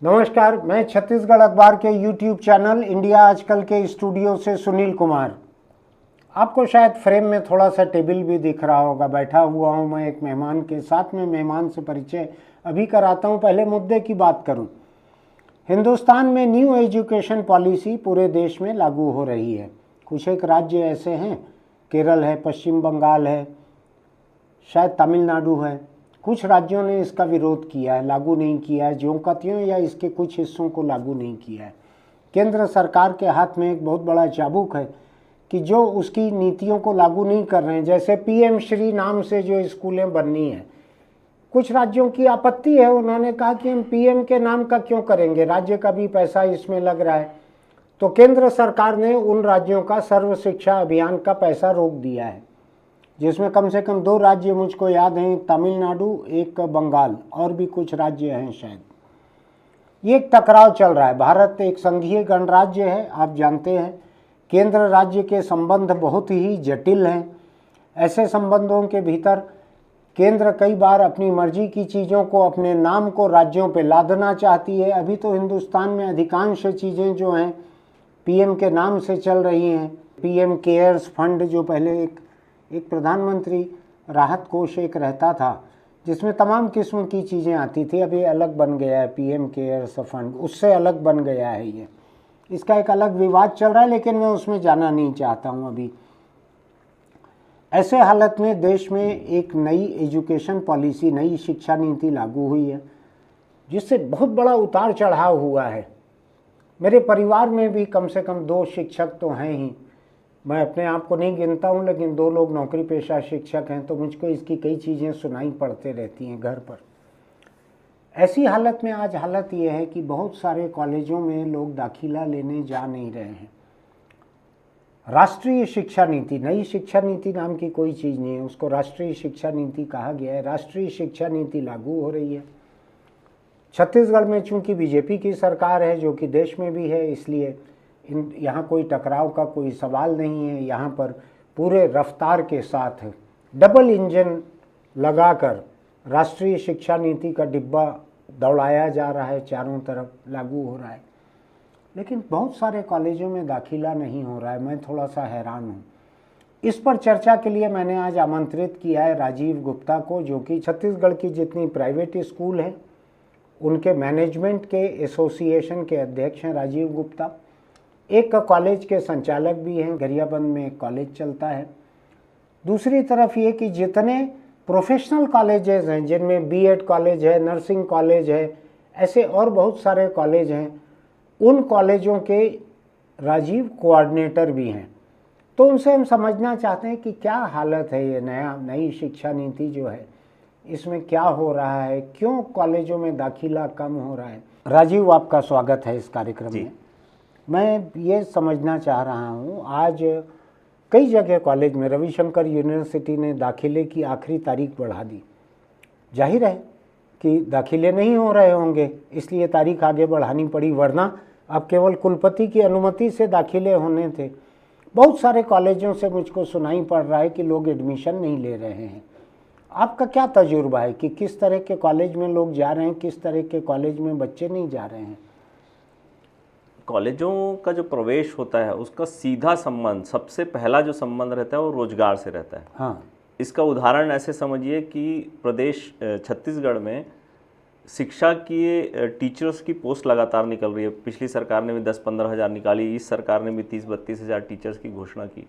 नमस्कार, मैं छत्तीसगढ़ अखबार के यूट्यूब चैनल इंडिया आजकल के स्टूडियो से सुनील कुमार। आपको शायद फ्रेम में थोड़ा सा टेबल भी दिख रहा होगा। बैठा हुआ हूं मैं एक मेहमान के साथ में। मेहमान से परिचय अभी कराता हूं। पहले मुद्दे की बात करूं। हिंदुस्तान में न्यू एजुकेशन पॉलिसी पूरे देश में लागू हो रही है। कुछ एक राज्य ऐसे हैं, केरल है, पश्चिम बंगाल है, शायद तमिलनाडु है। कुछ राज्यों ने इसका विरोध किया है, लागू नहीं किया है, ज्यों का त्यों या इसके कुछ हिस्सों को लागू नहीं किया है। केंद्र सरकार के हाथ में एक बहुत बड़ा चाबुक है कि जो उसकी नीतियों को लागू नहीं कर रहे हैं। जैसे पीएम श्री नाम से जो स्कूलें बननी है, कुछ राज्यों की आपत्ति है। उन्होंने कहा कि हम पीएम के नाम का क्यों करेंगे, राज्य का भी पैसा इसमें लग रहा है। तो केंद्र सरकार ने उन राज्यों का सर्व शिक्षा अभियान का पैसा रोक दिया है, जिसमें कम से कम 2 राज्य मुझको याद हैं, तमिलनाडु, एक बंगाल, और भी कुछ राज्य हैं शायद। ये एक टकराव चल रहा है। भारत एक संघीय गणराज्य है, आप जानते हैं। केंद्र राज्य के संबंध बहुत ही जटिल हैं। ऐसे संबंधों के भीतर केंद्र कई बार अपनी मर्जी की चीज़ों को, अपने नाम को राज्यों पे लादना चाहती है। अभी तो हिंदुस्तान में अधिकांश चीज़ें जो हैं पीएम के नाम से चल रही हैं। पीएम केयर्स फंड, जो पहले एक प्रधानमंत्री राहत कोष एक रहता था जिसमें तमाम किस्म की चीज़ें आती थी, अभी अलग बन गया है पीएम केयर्स फंड, उससे अलग बन गया है ये। इसका एक अलग विवाद चल रहा है, लेकिन मैं उसमें जाना नहीं चाहता हूँ अभी। ऐसे हालत में देश में एक नई एजुकेशन पॉलिसी, नई शिक्षा नीति लागू हुई है, जिससे बहुत बड़ा उतार चढ़ाव हुआ है। मेरे परिवार में भी कम से कम 2 शिक्षक तो हैं ही। मैं अपने आप को नहीं गिनता हूँ, लेकिन 2 लोग नौकरी पेशा शिक्षक हैं, तो मुझको इसकी कई चीज़ें सुनाई पड़ते रहती हैं घर पर। ऐसी हालत में आज हालत ये है कि बहुत सारे कॉलेजों में लोग दाखिला लेने जा नहीं रहे हैं। राष्ट्रीय शिक्षा नीति, नई शिक्षा नीति नाम की कोई चीज़ नहीं है, उसको राष्ट्रीय शिक्षा नीति कहा गया है। राष्ट्रीय शिक्षा नीति लागू हो रही है। छत्तीसगढ़ में चूँकि बीजेपी की सरकार है, जो कि देश में भी है, इसलिए यहाँ कोई टकराव का कोई सवाल नहीं है। यहाँ पर पूरे रफ्तार के साथ डबल इंजन लगाकर राष्ट्रीय शिक्षा नीति का डिब्बा दौड़ाया जा रहा है, चारों तरफ लागू हो रहा है। लेकिन बहुत सारे कॉलेजों में दाखिला नहीं हो रहा है। मैं थोड़ा सा हैरान हूँ। इस पर चर्चा के लिए मैंने आज आमंत्रित किया है राजीव गुप्ता को, जो कि छत्तीसगढ़ की जितनी प्राइवेट स्कूल हैं उनके मैनेजमेंट के एसोसिएशन के अध्यक्ष हैं राजीव गुप्ता। एक कॉलेज के संचालक भी हैं, गरियाबंद में एक कॉलेज चलता है। दूसरी तरफ ये कि जितने प्रोफेशनल कॉलेजेस हैं, जिनमें बीएड कॉलेज है, नर्सिंग कॉलेज है, ऐसे और बहुत सारे कॉलेज हैं, उन कॉलेजों के राजीव कोऑर्डिनेटर भी हैं। तो उनसे हम समझना चाहते हैं कि क्या हालत है ये नई शिक्षा नीति जो है, इसमें क्या हो रहा है, क्यों कॉलेजों में दाखिला कम हो रहा है। राजीव, आपका स्वागत है इस कार्यक्रम में। मैं ये समझना चाह रहा हूँ, आज कई जगह कॉलेज में, रविशंकर यूनिवर्सिटी ने दाखिले की आखिरी तारीख बढ़ा दी। जाहिर है कि दाखिले नहीं हो रहे होंगे, इसलिए तारीख आगे बढ़ानी पड़ी, वरना अब केवल कुलपति की अनुमति से दाखिले होने थे। बहुत सारे कॉलेजों से मुझको सुनाई पड़ रहा है कि लोग एडमिशन नहीं ले रहे हैं। आपका क्या तजुर्बा है कि किस तरह के कॉलेज में लोग जा रहे हैं, किस तरह के कॉलेज में बच्चे नहीं जा रहे हैं? कॉलेजों का जो प्रवेश होता है उसका सीधा संबंध, सबसे पहला जो संबंध रहता है वो रोजगार से रहता है। हाँ। इसका उदाहरण ऐसे समझिए कि प्रदेश छत्तीसगढ़ में शिक्षा की टीचर्स की पोस्ट लगातार निकल रही है। पिछली सरकार ने भी 10-15 हज़ार निकाली, इस सरकार ने भी 30-32 हज़ार टीचर्स की घोषणा की।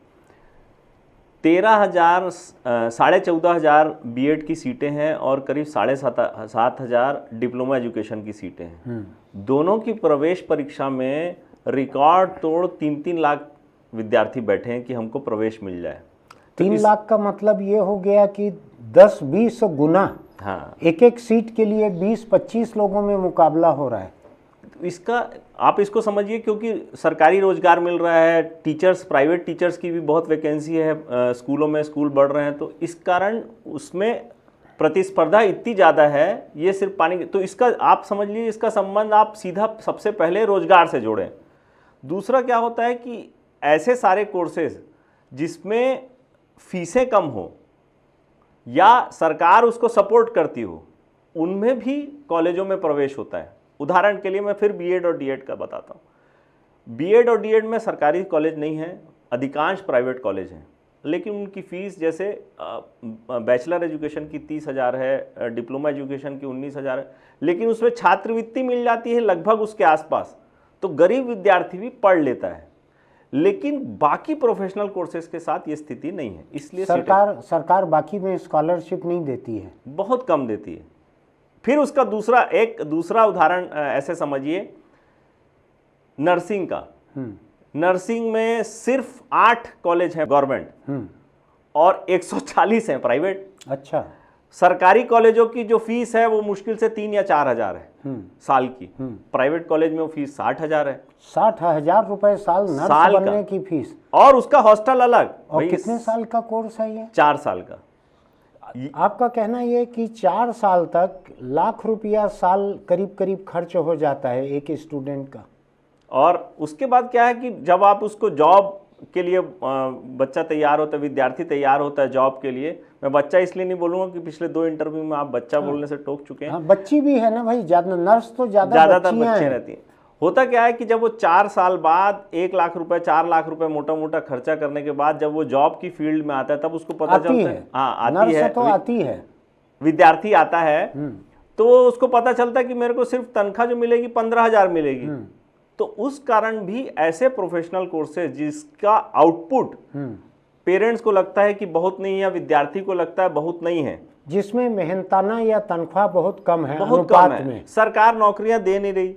14,500 बीएड की सीटें हैं और करीब 7,500 डिप्लोमा एजुकेशन की सीटें हैं। दोनों की प्रवेश परीक्षा में रिकॉर्ड तोड़ 3-3 लाख विद्यार्थी बैठे हैं कि हमको प्रवेश मिल जाए। 3 लाख का मतलब ये हो गया कि 10-20 गुना। हाँ, एक सीट के लिए 20-25 लोगों में मुकाबला हो रहा है। इसका आप इसको समझिए, क्योंकि सरकारी रोजगार मिल रहा है, टीचर्स, प्राइवेट टीचर्स की भी बहुत वैकेंसी है, स्कूलों में स्कूल बढ़ रहे हैं, तो इस कारण उसमें प्रतिस्पर्धा इतनी ज़्यादा है, ये सिर्फ पानी। तो इसका आप समझ लीजिए, इसका संबंध आप सीधा सबसे पहले रोजगार से जोड़ें। दूसरा क्या होता है कि ऐसे सारे कोर्सेज जिसमें फीसें कम हो या सरकार उसको सपोर्ट करती हो, उनमें भी कॉलेजों में प्रवेश होता है। उदाहरण के लिए मैं फिर बीएड और डीएड का बताता हूँ। बीएड और डीएड में सरकारी कॉलेज नहीं है, अधिकांश प्राइवेट कॉलेज हैं, लेकिन उनकी फ़ीस जैसे बैचलर एजुकेशन की 30,000 है, डिप्लोमा एजुकेशन की 19,000 है, लेकिन उसमें छात्रवृत्ति मिल जाती है लगभग उसके आसपास, तो गरीब विद्यार्थी भी पढ़ लेता है। लेकिन बाकी प्रोफेशनल कोर्सेज के साथ ये स्थिति नहीं है, इसलिए सरकार बाकी में स्कॉलरशिप नहीं देती है, बहुत कम देती है। फिर उसका दूसरा उदाहरण ऐसे समझिए, नर्सिंग का। नर्सिंग में सिर्फ 8 कॉलेज हैं गवर्नमेंट और 140 हैं प्राइवेट। अच्छा। सरकारी कॉलेजों की जो फीस है वो मुश्किल से 3 या 4 हजार है साल की। प्राइवेट कॉलेज में वो फीस 60,000 है। 60,000 रुपए साल बनने की फीस, और उसका हॉस्टल अलग। और कितने साल का कोर्स है ये? 4 साल का। आपका कहना ये कि 4 साल तक लाख रुपया साल करीब करीब खर्च हो जाता है एक स्टूडेंट का। और उसके बाद क्या है कि जब आप उसको जॉब के लिए बच्चा तैयार होता है, विद्यार्थी तैयार होता है जॉब के लिए, मैं बच्चा इसलिए नहीं बोलूंगा कि पिछले 2 इंटरव्यू में आप बच्चा बोलने से टोक चुके हैं। बच्ची भी है ना भाई, ज्यादा नर्स तो ज्यादातर बच्चे रहती हैं। होता क्या है कि जब वो 4 साल बाद 1 लाख रुपए 4 लाख रुपए मोटा मोटा खर्चा करने के बाद जब वो जॉब की फील्ड में आता है तब उसको पता चलता है, हाँ आती है, विद्यार्थी आता है तो उसको पता चलता है कि मेरे को सिर्फ तनख्वाह जो मिलेगी 15,000 मिलेगी। तो उस कारण भी ऐसे प्रोफेशनल कोर्सेज जिसका आउटपुट पेरेंट्स को लगता है कि बहुत नहीं है, विद्यार्थी को लगता है बहुत नहीं है, जिसमें मेहनताना या तनख्वाह बहुत कम है, बहुत कम है, सरकार नौकरियां दे नहीं रही,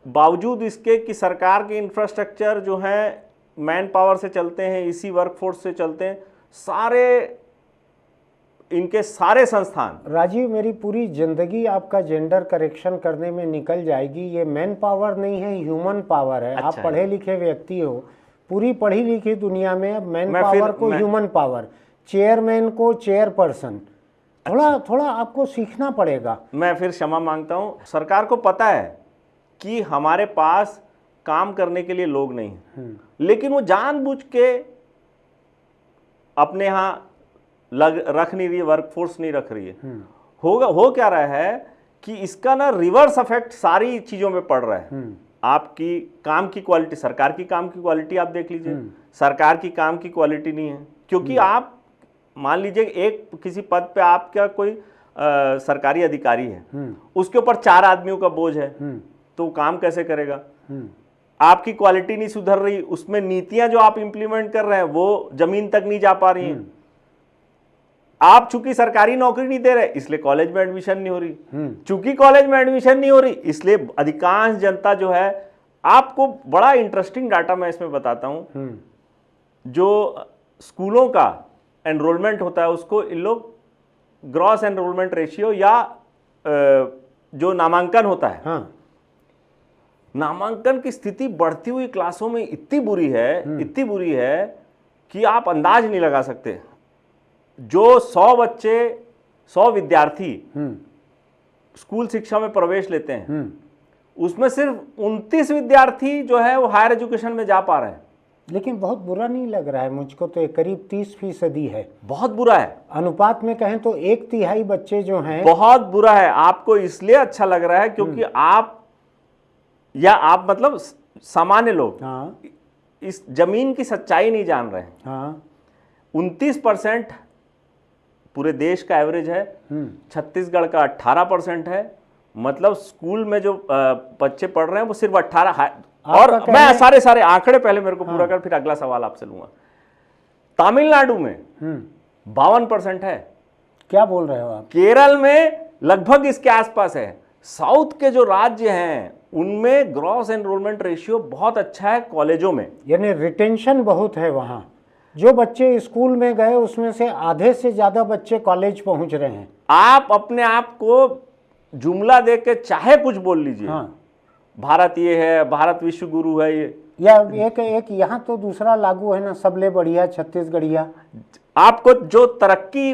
बावजूद इसके कि सरकार के इंफ्रास्ट्रक्चर जो है मैन पावर से चलते हैं, इसी वर्कफोर्स से चलते हैं, इनके सारे संस्थान। राजीव, मेरी पूरी जिंदगी आपका जेंडर करेक्शन करने में निकल जाएगी। ये मैन पावर नहीं है, ह्यूमन पावर है। आप पढ़े लिखे व्यक्ति हो, पूरी पढ़ी लिखी दुनिया में अब मैन पावर को ह्यूमन पावर, चेयरमैन को चेयरपर्सन, थोड़ा आपको सीखना पड़ेगा। मैं फिर क्षमा मांगता हूँ। सरकार को पता है कि हमारे पास काम करने के लिए लोग नहीं हैं, लेकिन वो जानबूझ के अपने यहाँ रख नहीं रही है, वर्कफोर्स नहीं रख रही है। हो क्या रहा है कि इसका ना रिवर्स इफेक्ट सारी चीजों में पड़ रहा है। आपकी काम की क्वालिटी, सरकार की काम की क्वालिटी आप देख लीजिए, सरकार की काम की क्वालिटी नहीं है, क्योंकि आप मान लीजिए एक किसी पद पे आपका कोई सरकारी अधिकारी है, उसके ऊपर 4 आदमियों का बोझ है, तो काम कैसे करेगा? आपकी क्वालिटी नहीं सुधर रही, उसमें नीतियां जो आप इंप्लीमेंट कर रहे हैं वो जमीन तक नहीं जा पा रही हैं। आप चूंकि सरकारी नौकरी नहीं दे रहे इसलिए कॉलेज में एडमिशन नहीं हो रही, चूंकि कॉलेज में एडमिशन नहीं हो रही इसलिए अधिकांश जनता जो है, आपको बड़ा इंटरेस्टिंग डाटा मैं इसमें बताता हूं, जो स्कूलों का एनरोलमेंट होता है उसको इन लोग ग्रॉस एनरोलमेंट रेशियो या जो नामांकन होता है, नामांकन की स्थिति बढ़ती हुई क्लासों में इतनी बुरी है कि आप अंदाज नहीं लगा सकते। जो 100 विद्यार्थी स्कूल शिक्षा में प्रवेश लेते हैं, उसमें सिर्फ 29 विद्यार्थी जो है वो हायर एजुकेशन में जा पा रहे हैं। लेकिन बहुत बुरा नहीं लग रहा है मुझको, तो करीब 30% है। बहुत बुरा है। अनुपात में कहें तो 1/3 बच्चे जो हैं, बहुत बुरा है। आपको इसलिए अच्छा लग रहा है क्योंकि आप मतलब सामान्य लोग इस जमीन की सच्चाई नहीं जान रहे हैं। 29% पूरे देश का एवरेज है, छत्तीसगढ़ का 18% है। मतलब स्कूल में जो बच्चे पढ़ रहे हैं वो सिर्फ 18 है। और मैं सारे आंकड़े पहले मेरे को पूरा कर, फिर अगला सवाल आपसे लूंगा। तमिलनाडु में 52% है। क्या बोल रहे हो आप? केरल में लगभग इसके आसपास है। साउथ के जो राज्य हैं उनमें ग्रॉस एनरोलमेंट रेशियो बहुत अच्छा है कॉलेजों में, यानी रिटेंशन बहुत है वहां। जो बच्चे स्कूल में गए उसमें से आधे से ज्यादा बच्चे कॉलेज पहुंच रहे हैं। आप अपने आप को जुमला दे के चाहे कुछ बोल लीजिए, भारत ये है, भारत विश्व गुरु है, ये या एक यहाँ तो दूसरा लागू है ना, सबले बढ़िया छत्तीसगढ़िया। आपको जो तरक्की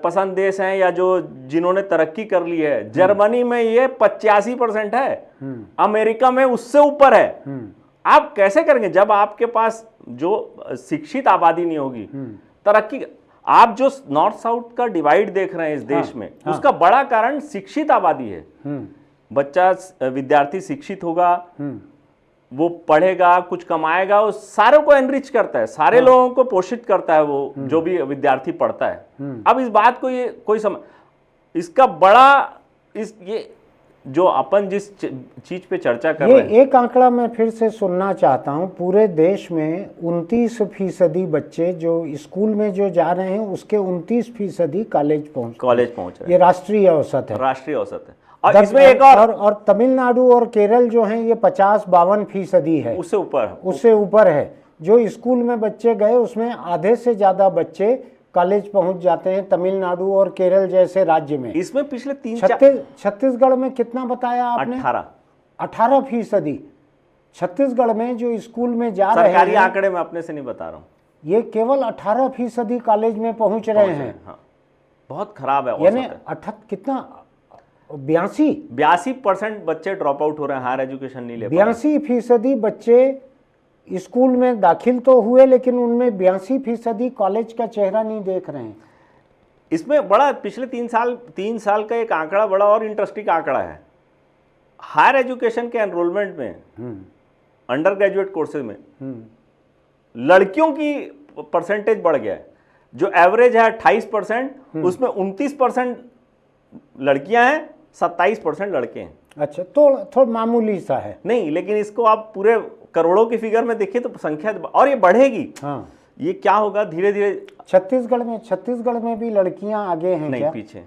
पसंद देश हैं या जो जिन्होंने तरक्की कर ली है, जर्मनी में ये 85% है, अमेरिका में उससे ऊपर है। आप कैसे करेंगे जब आपके पास जो शिक्षित आबादी नहीं होगी? तरक्की, आप जो नॉर्थ साउथ का डिवाइड देख रहे हैं इस देश में, उसका बड़ा कारण शिक्षित आबादी है। बच्चा विद्यार्थी शिक्षित होगा, वो पढ़ेगा, कुछ कमाएगा, वो सारों को एनरिच करता है, सारे लोगों को पोषित करता है वो जो भी विद्यार्थी पढ़ता है। अब इस बात को ये कोई इसका बड़ा ये जो अपन जिस चीज पे चर्चा कर रहे हैं, ये एक आंकड़ा मैं फिर से सुनना चाहता हूँ। पूरे देश में 29% बच्चे जो स्कूल में जो जा रहे हैं उसके 29% कॉलेज पहुँच रहे हैं। ये राष्ट्रीय औसत है। राष्ट्रीय औसत है। और इसमें एक और तमिलनाडु और केरल जो हैं ये 50-52% है, उससे ऊपर है। जो स्कूल में बच्चे गए उसमें आधे से ज्यादा बच्चे कॉलेज पहुंच जाते हैं तमिलनाडु और केरल जैसे राज्य में। इसमें पिछले 3 छत्तीसगढ़ में कितना बताया आपने? 18%। छत्तीसगढ़ में जो स्कूल में जा रहे हैं, सरकारी आंकड़े में अपने से नहीं बता रहा हूँ, ये केवल 18% कॉलेज में पहुंच रहे हैं। हाँ, बहुत खराब है। यानी कितना 82% बच्चे ड्रॉप आउट हो रहे हैं, हायर एजुकेशन नहीं ले पा रहे। 82% बच्चे स्कूल में दाखिल तो हुए लेकिन उनमें 82% कॉलेज का चेहरा नहीं देख रहे हैं। इसमें बड़ा पिछले 3 साल का एक आंकड़ा बड़ा और इंटरेस्टिंग आंकड़ा है। हायर एजुकेशन के एनरोलमेंट में, अंडर ग्रेजुएट कोर्सेज में लड़कियों की परसेंटेज बढ़ गया है। जो एवरेज है 28%, उसमें 29% लड़कियां हैं, 27% लड़के हैं। अच्छा, तो थोड़ा मामूली सा है नहीं, लेकिन इसको आप पूरे करोड़ों की फिगर में देखिए तो संख्या और ये बढ़ेगी। हाँ, ये क्या होगा धीरे धीरे। छत्तीसगढ़ में भी लड़कियां आगे हैं? नहीं, क्या पीछे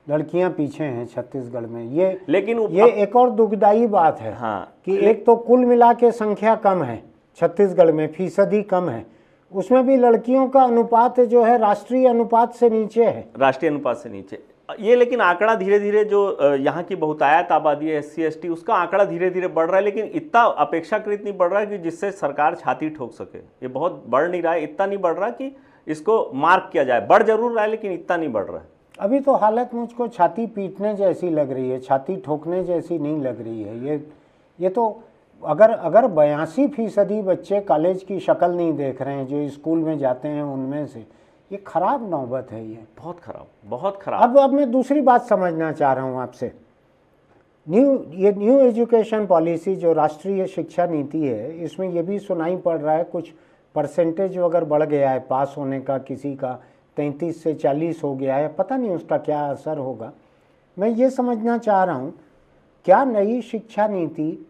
लड़कियां पीछे हैं छत्तीसगढ़ में। ये लेकिन ये एक और दुखदाई बात है। हाँ, कि एक तो कुल मिला के संख्या कम है छत्तीसगढ़ में, फीसदी कम है, उसमें भी लड़कियों का अनुपात जो है राष्ट्रीय अनुपात से नीचे है। राष्ट्रीय अनुपात से नीचे ये, लेकिन आंकड़ा धीरे धीरे जो यहाँ की बहुतायत आबादी है, SC ST, उसका आंकड़ा धीरे धीरे बढ़ रहा है, लेकिन इतना अपेक्षाकृत नहीं बढ़ रहा है कि जिससे सरकार छाती ठोक सके। ये बहुत बढ़ नहीं रहा है, इतना नहीं बढ़ रहा कि इसको मार्क किया जाए। बढ़ जरूर रहा है लेकिन इतना नहीं बढ़ रहा है। अभी तो हालत मुझको छाती पीटने जैसी लग रही है, छाती ठोकने जैसी नहीं लग रही है। ये तो अगर 82% बच्चे कॉलेज की शक्ल नहीं देख रहे हैं जो स्कूल में जाते हैं उनमें से, ये खराब नौबत है। ये बहुत खराब। अब मैं दूसरी बात समझना चाह रहा हूँ आपसे। न्यू एजुकेशन पॉलिसी जो राष्ट्रीय शिक्षा नीति है, इसमें ये भी सुनाई पड़ रहा है कुछ परसेंटेज अगर बढ़ गया है पास होने का, किसी का 33 से 40 हो गया है, पता नहीं उसका क्या असर होगा। मैं ये समझना चाह रहा हूँ, क्या नई शिक्षा नीति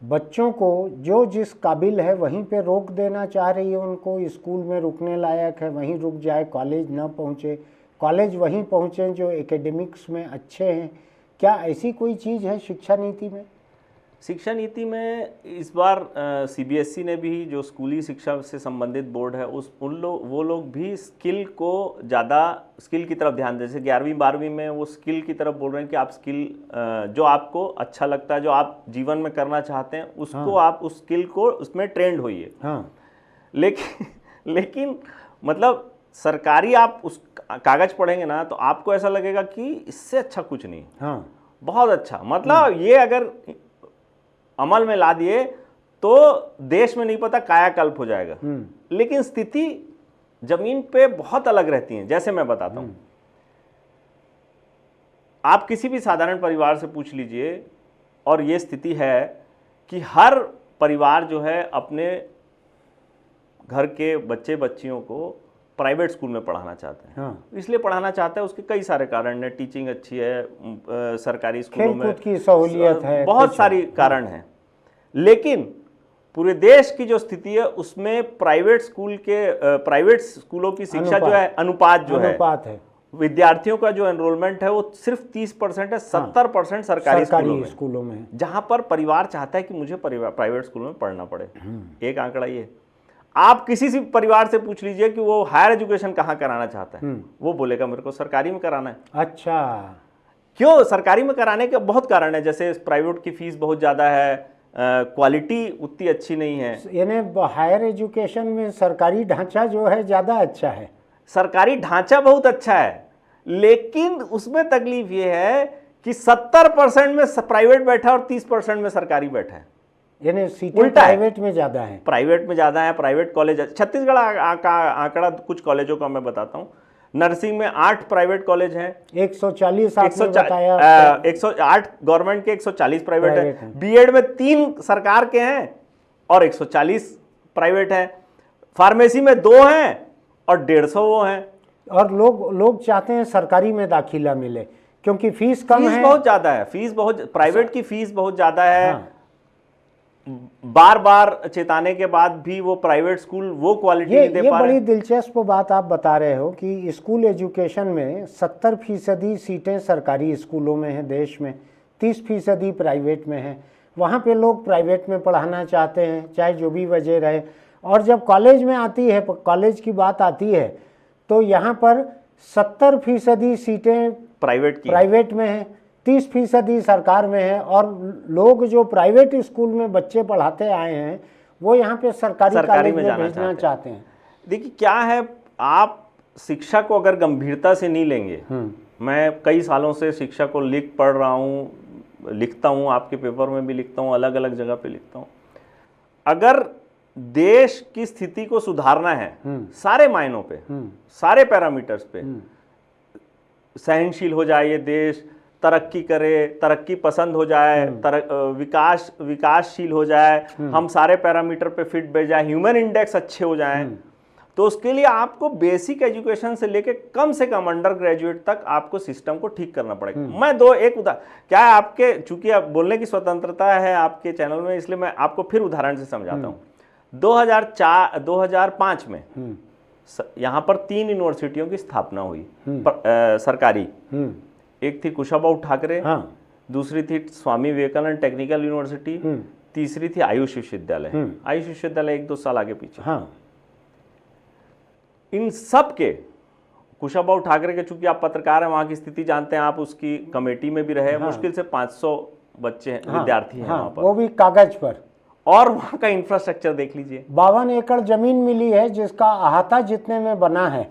बच्चों को जो जिस काबिल है वहीं पे रोक देना चाह रही है? उनको स्कूल में रुकने लायक है वहीं रुक जाए, कॉलेज ना पहुँचे, कॉलेज वहीं पहुँचे जो एकेडमिक्स में अच्छे हैं? क्या ऐसी कोई चीज़ है शिक्षा नीति में? शिक्षा नीति में इस बार CBSE ने भी, जो स्कूली शिक्षा से संबंधित बोर्ड है, वो लोग भी स्किल को ज़्यादा, स्किल की तरफ ध्यान दें। जैसे 11वीं 12वीं में वो स्किल की तरफ बोल रहे हैं कि आप स्किल जो आपको अच्छा लगता है, जो आप जीवन में करना चाहते हैं, उसको आप उस स्किल को उसमें ट्रेंड होइए। हाँ, लेकिन मतलब सरकारी आप उस कागज पढ़ेंगे ना तो आपको ऐसा लगेगा कि इससे अच्छा कुछ नहीं। हाँ, बहुत अच्छा, मतलब ये अगर अमल में ला दिए तो देश में नहीं पता कायाकल्प हो जाएगा। लेकिन स्थिति जमीन पे बहुत अलग रहती है। जैसे मैं बताता हूं, आप किसी भी साधारण परिवार से पूछ लीजिए और ये स्थिति है कि हर परिवार जो है अपने घर के बच्चे बच्चियों को प्राइवेट स्कूल में पढ़ाना चाहते हैं। हाँ, इसलिए पढ़ाना चाहते हैं, उसके कई सारे कारण हैं। टीचिंग अच्छी है, सरकारी स्कूलों में खेलकूद की सहूलियत है, बहुत सारी कारण हैं। लेकिन पूरे देश की जो स्थिति है उसमें प्राइवेट स्कूलों की शिक्षा जो है, अनुपात है, विद्यार्थियों का जो एनरोलमेंट है वो सिर्फ 30% है, 70% सरकारी स्कूलों में, जहां पर परिवार चाहता है कि मुझे प्राइवेट स्कूल में पढ़ना पड़े। एक आंकड़ा ये, आप किसी से परिवार से पूछ लीजिए कि वो हायर एजुकेशन कहाँ कराना चाहता है, वो बोलेगा मेरे को सरकारी में कराना है। अच्छा, क्यों? सरकारी में कराने के बहुत कारण है। जैसे प्राइवेट की फीस बहुत ज़्यादा है, क्वालिटी उतनी अच्छी नहीं है। यानी हायर एजुकेशन में सरकारी ढांचा जो है ज़्यादा अच्छा है। सरकारी ढांचा बहुत अच्छा है, लेकिन उसमें तकलीफ ये है कि 70% में प्राइवेट बैठा और 30% में सरकारी बैठा है। यानी सीटें प्राइवेट में ज़्यादा है। प्राइवेट में ज़्यादा है, प्राइवेट कॉलेज। छत्तीसगढ़ आंकड़ा कुछ कॉलेजों का मैं बताता हूँ। नर्सिंग में 8 प्राइवेट कॉलेज हैं, 140 आपने बताया। 108 गवर्नमेंट के, 140 प्राइवेट प्राइवेट है। बीएड में 3 सरकार के हैं और 140 प्राइवेट है। फार्मेसी में 2 हैं और 150 वो हैं। और लोग चाहते हैं सरकारी में दाखिला मिले क्योंकि फीस कम फीस है। बहुत ज्यादा है, फीस बहुत, प्राइवेट की फीस बहुत ज्यादा है। हाँ। बार बार चेताने के बाद भी वो प्राइवेट स्कूल वो क्वालिटी नहीं दे ये पा बड़ी रहे। दिलचस्प बात आप बता रहे हो कि स्कूल एजुकेशन में 70% सीटें सरकारी स्कूलों में हैं देश में, 30% प्राइवेट में हैं। वहाँ पे लोग प्राइवेट में पढ़ाना चाहते हैं, चाहे जो भी वजह रहे। और जब कॉलेज में आती है, कॉलेज की बात आती है, तो यहाँ पर 70% सीटें प्राइवेट में हैं, 30% सरकार में है। और लोग जो प्राइवेट स्कूल में बच्चे पढ़ाते आए हैं वो यहाँ पे सरकारी कॉलेज में भेजना चाहते हैं। देखिए क्या है, आप शिक्षा को अगर गंभीरता से नहीं लेंगे, मैं कई सालों से शिक्षा को पढ़ रहा हूँ, लिखता हूँ, आपके पेपर में भी लिखता हूँ, अलग अलग जगह पे लिखता हूँ। अगर देश की स्थिति को सुधारना है सारे मायनों पे, सारे पैरामीटर्स पे, सहनशील हो जाए ये देश, तरक्की करे, तरक्की पसंद हो जाए, विकासशील हो जाए, हम सारे पैरामीटर पे फिट बैठ जाए, ह्यूमन इंडेक्स अच्छे हो जाएं, तो उसके लिए आपको बेसिक एजुकेशन से लेके कम से कम अंडर ग्रेजुएट तक आपको सिस्टम को ठीक करना पड़ेगा। मैं एक उदाहरण, क्या है आपके, चूंकि आप बोलने की स्वतंत्रता है आपके चैनल में, इसलिए मैं आपको फिर उदाहरण से समझाता हूँ। 2005 में यहाँ पर 3 यूनिवर्सिटियों की स्थापना हुई सरकारी। एक थी कुशाभाऊ ठाकरे, दूसरी थी स्वामी विवेकानंद टेक्निकल यूनिवर्सिटी, तीसरी थी आयुष विश्वविद्यालय। आयुष विश्वविद्यालय 1-2 साल आगे पीछे। इन सब के, कुशाभाऊ ठाकरे के, चूंकि आप पत्रकार हैं, वहां की स्थिति जानते हैं, आप उसकी कमेटी में भी रहे, मुश्किल से 500 बच्चे विद्यार्थी हैं वहां पर, वो भी कागज पर। और वहां का इंफ्रास्ट्रक्चर देख लीजिए, 52 एकड़ जमीन मिली है जिसका अहाता जितने में बना है,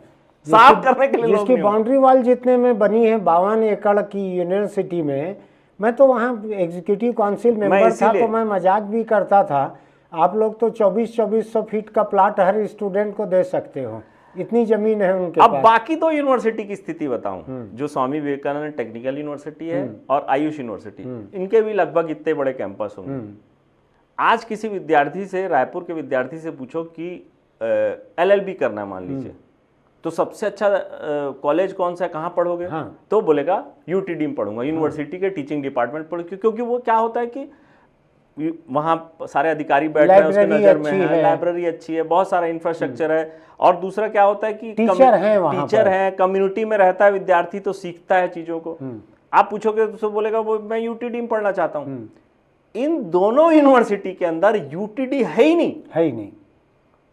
साफ करने के लिए लोग जिसकी बाउंड्री वॉल जितने में बनी है 52 एकड़ की यूनिवर्सिटी में। मैं तो वहाँ एग्जीक्यूटिव काउंसिल मेंबर था, तो मैं मजाक भी करता था, आप लोग तो 2400 फीट का प्लाट हर स्टूडेंट को दे सकते हो, इतनी जमीन है उनके अब पास। बाकी 2 यूनिवर्सिटी की स्थिति बताऊं, जो स्वामी विवेकानंद टेक्निकल यूनिवर्सिटी है और आयुष यूनिवर्सिटी, इनके भी लगभग इतने बड़े कैंपस होंगे। आज किसी विद्यार्थी से, रायपुर के विद्यार्थी से पूछो कि LLB करना है मान लीजिए, तो सबसे अच्छा कॉलेज कौन सा है, कहाँ पढ़ोगे? तो बोलेगा UTD में पढ़ूंगा, यूनिवर्सिटी के टीचिंग डिपार्टमेंट पढ़ूंगा, क्योंकि वो क्या होता है कि वहाँ सारे अधिकारी बैठ रहे हैं, उसके नजर में है, लाइब्रेरी अच्छी है, बहुत सारा इंफ्रास्ट्रक्चर है। और दूसरा क्या होता है कि टीचर है, कम्युनिटी में रहता है विद्यार्थी, तो सीखता है चीजों को। आप पूछोगे तो बोलेगा वो मैं UTD में पढ़ना चाहता हूँ। इन दोनों यूनिवर्सिटी के अंदर UTD है ही नहीं।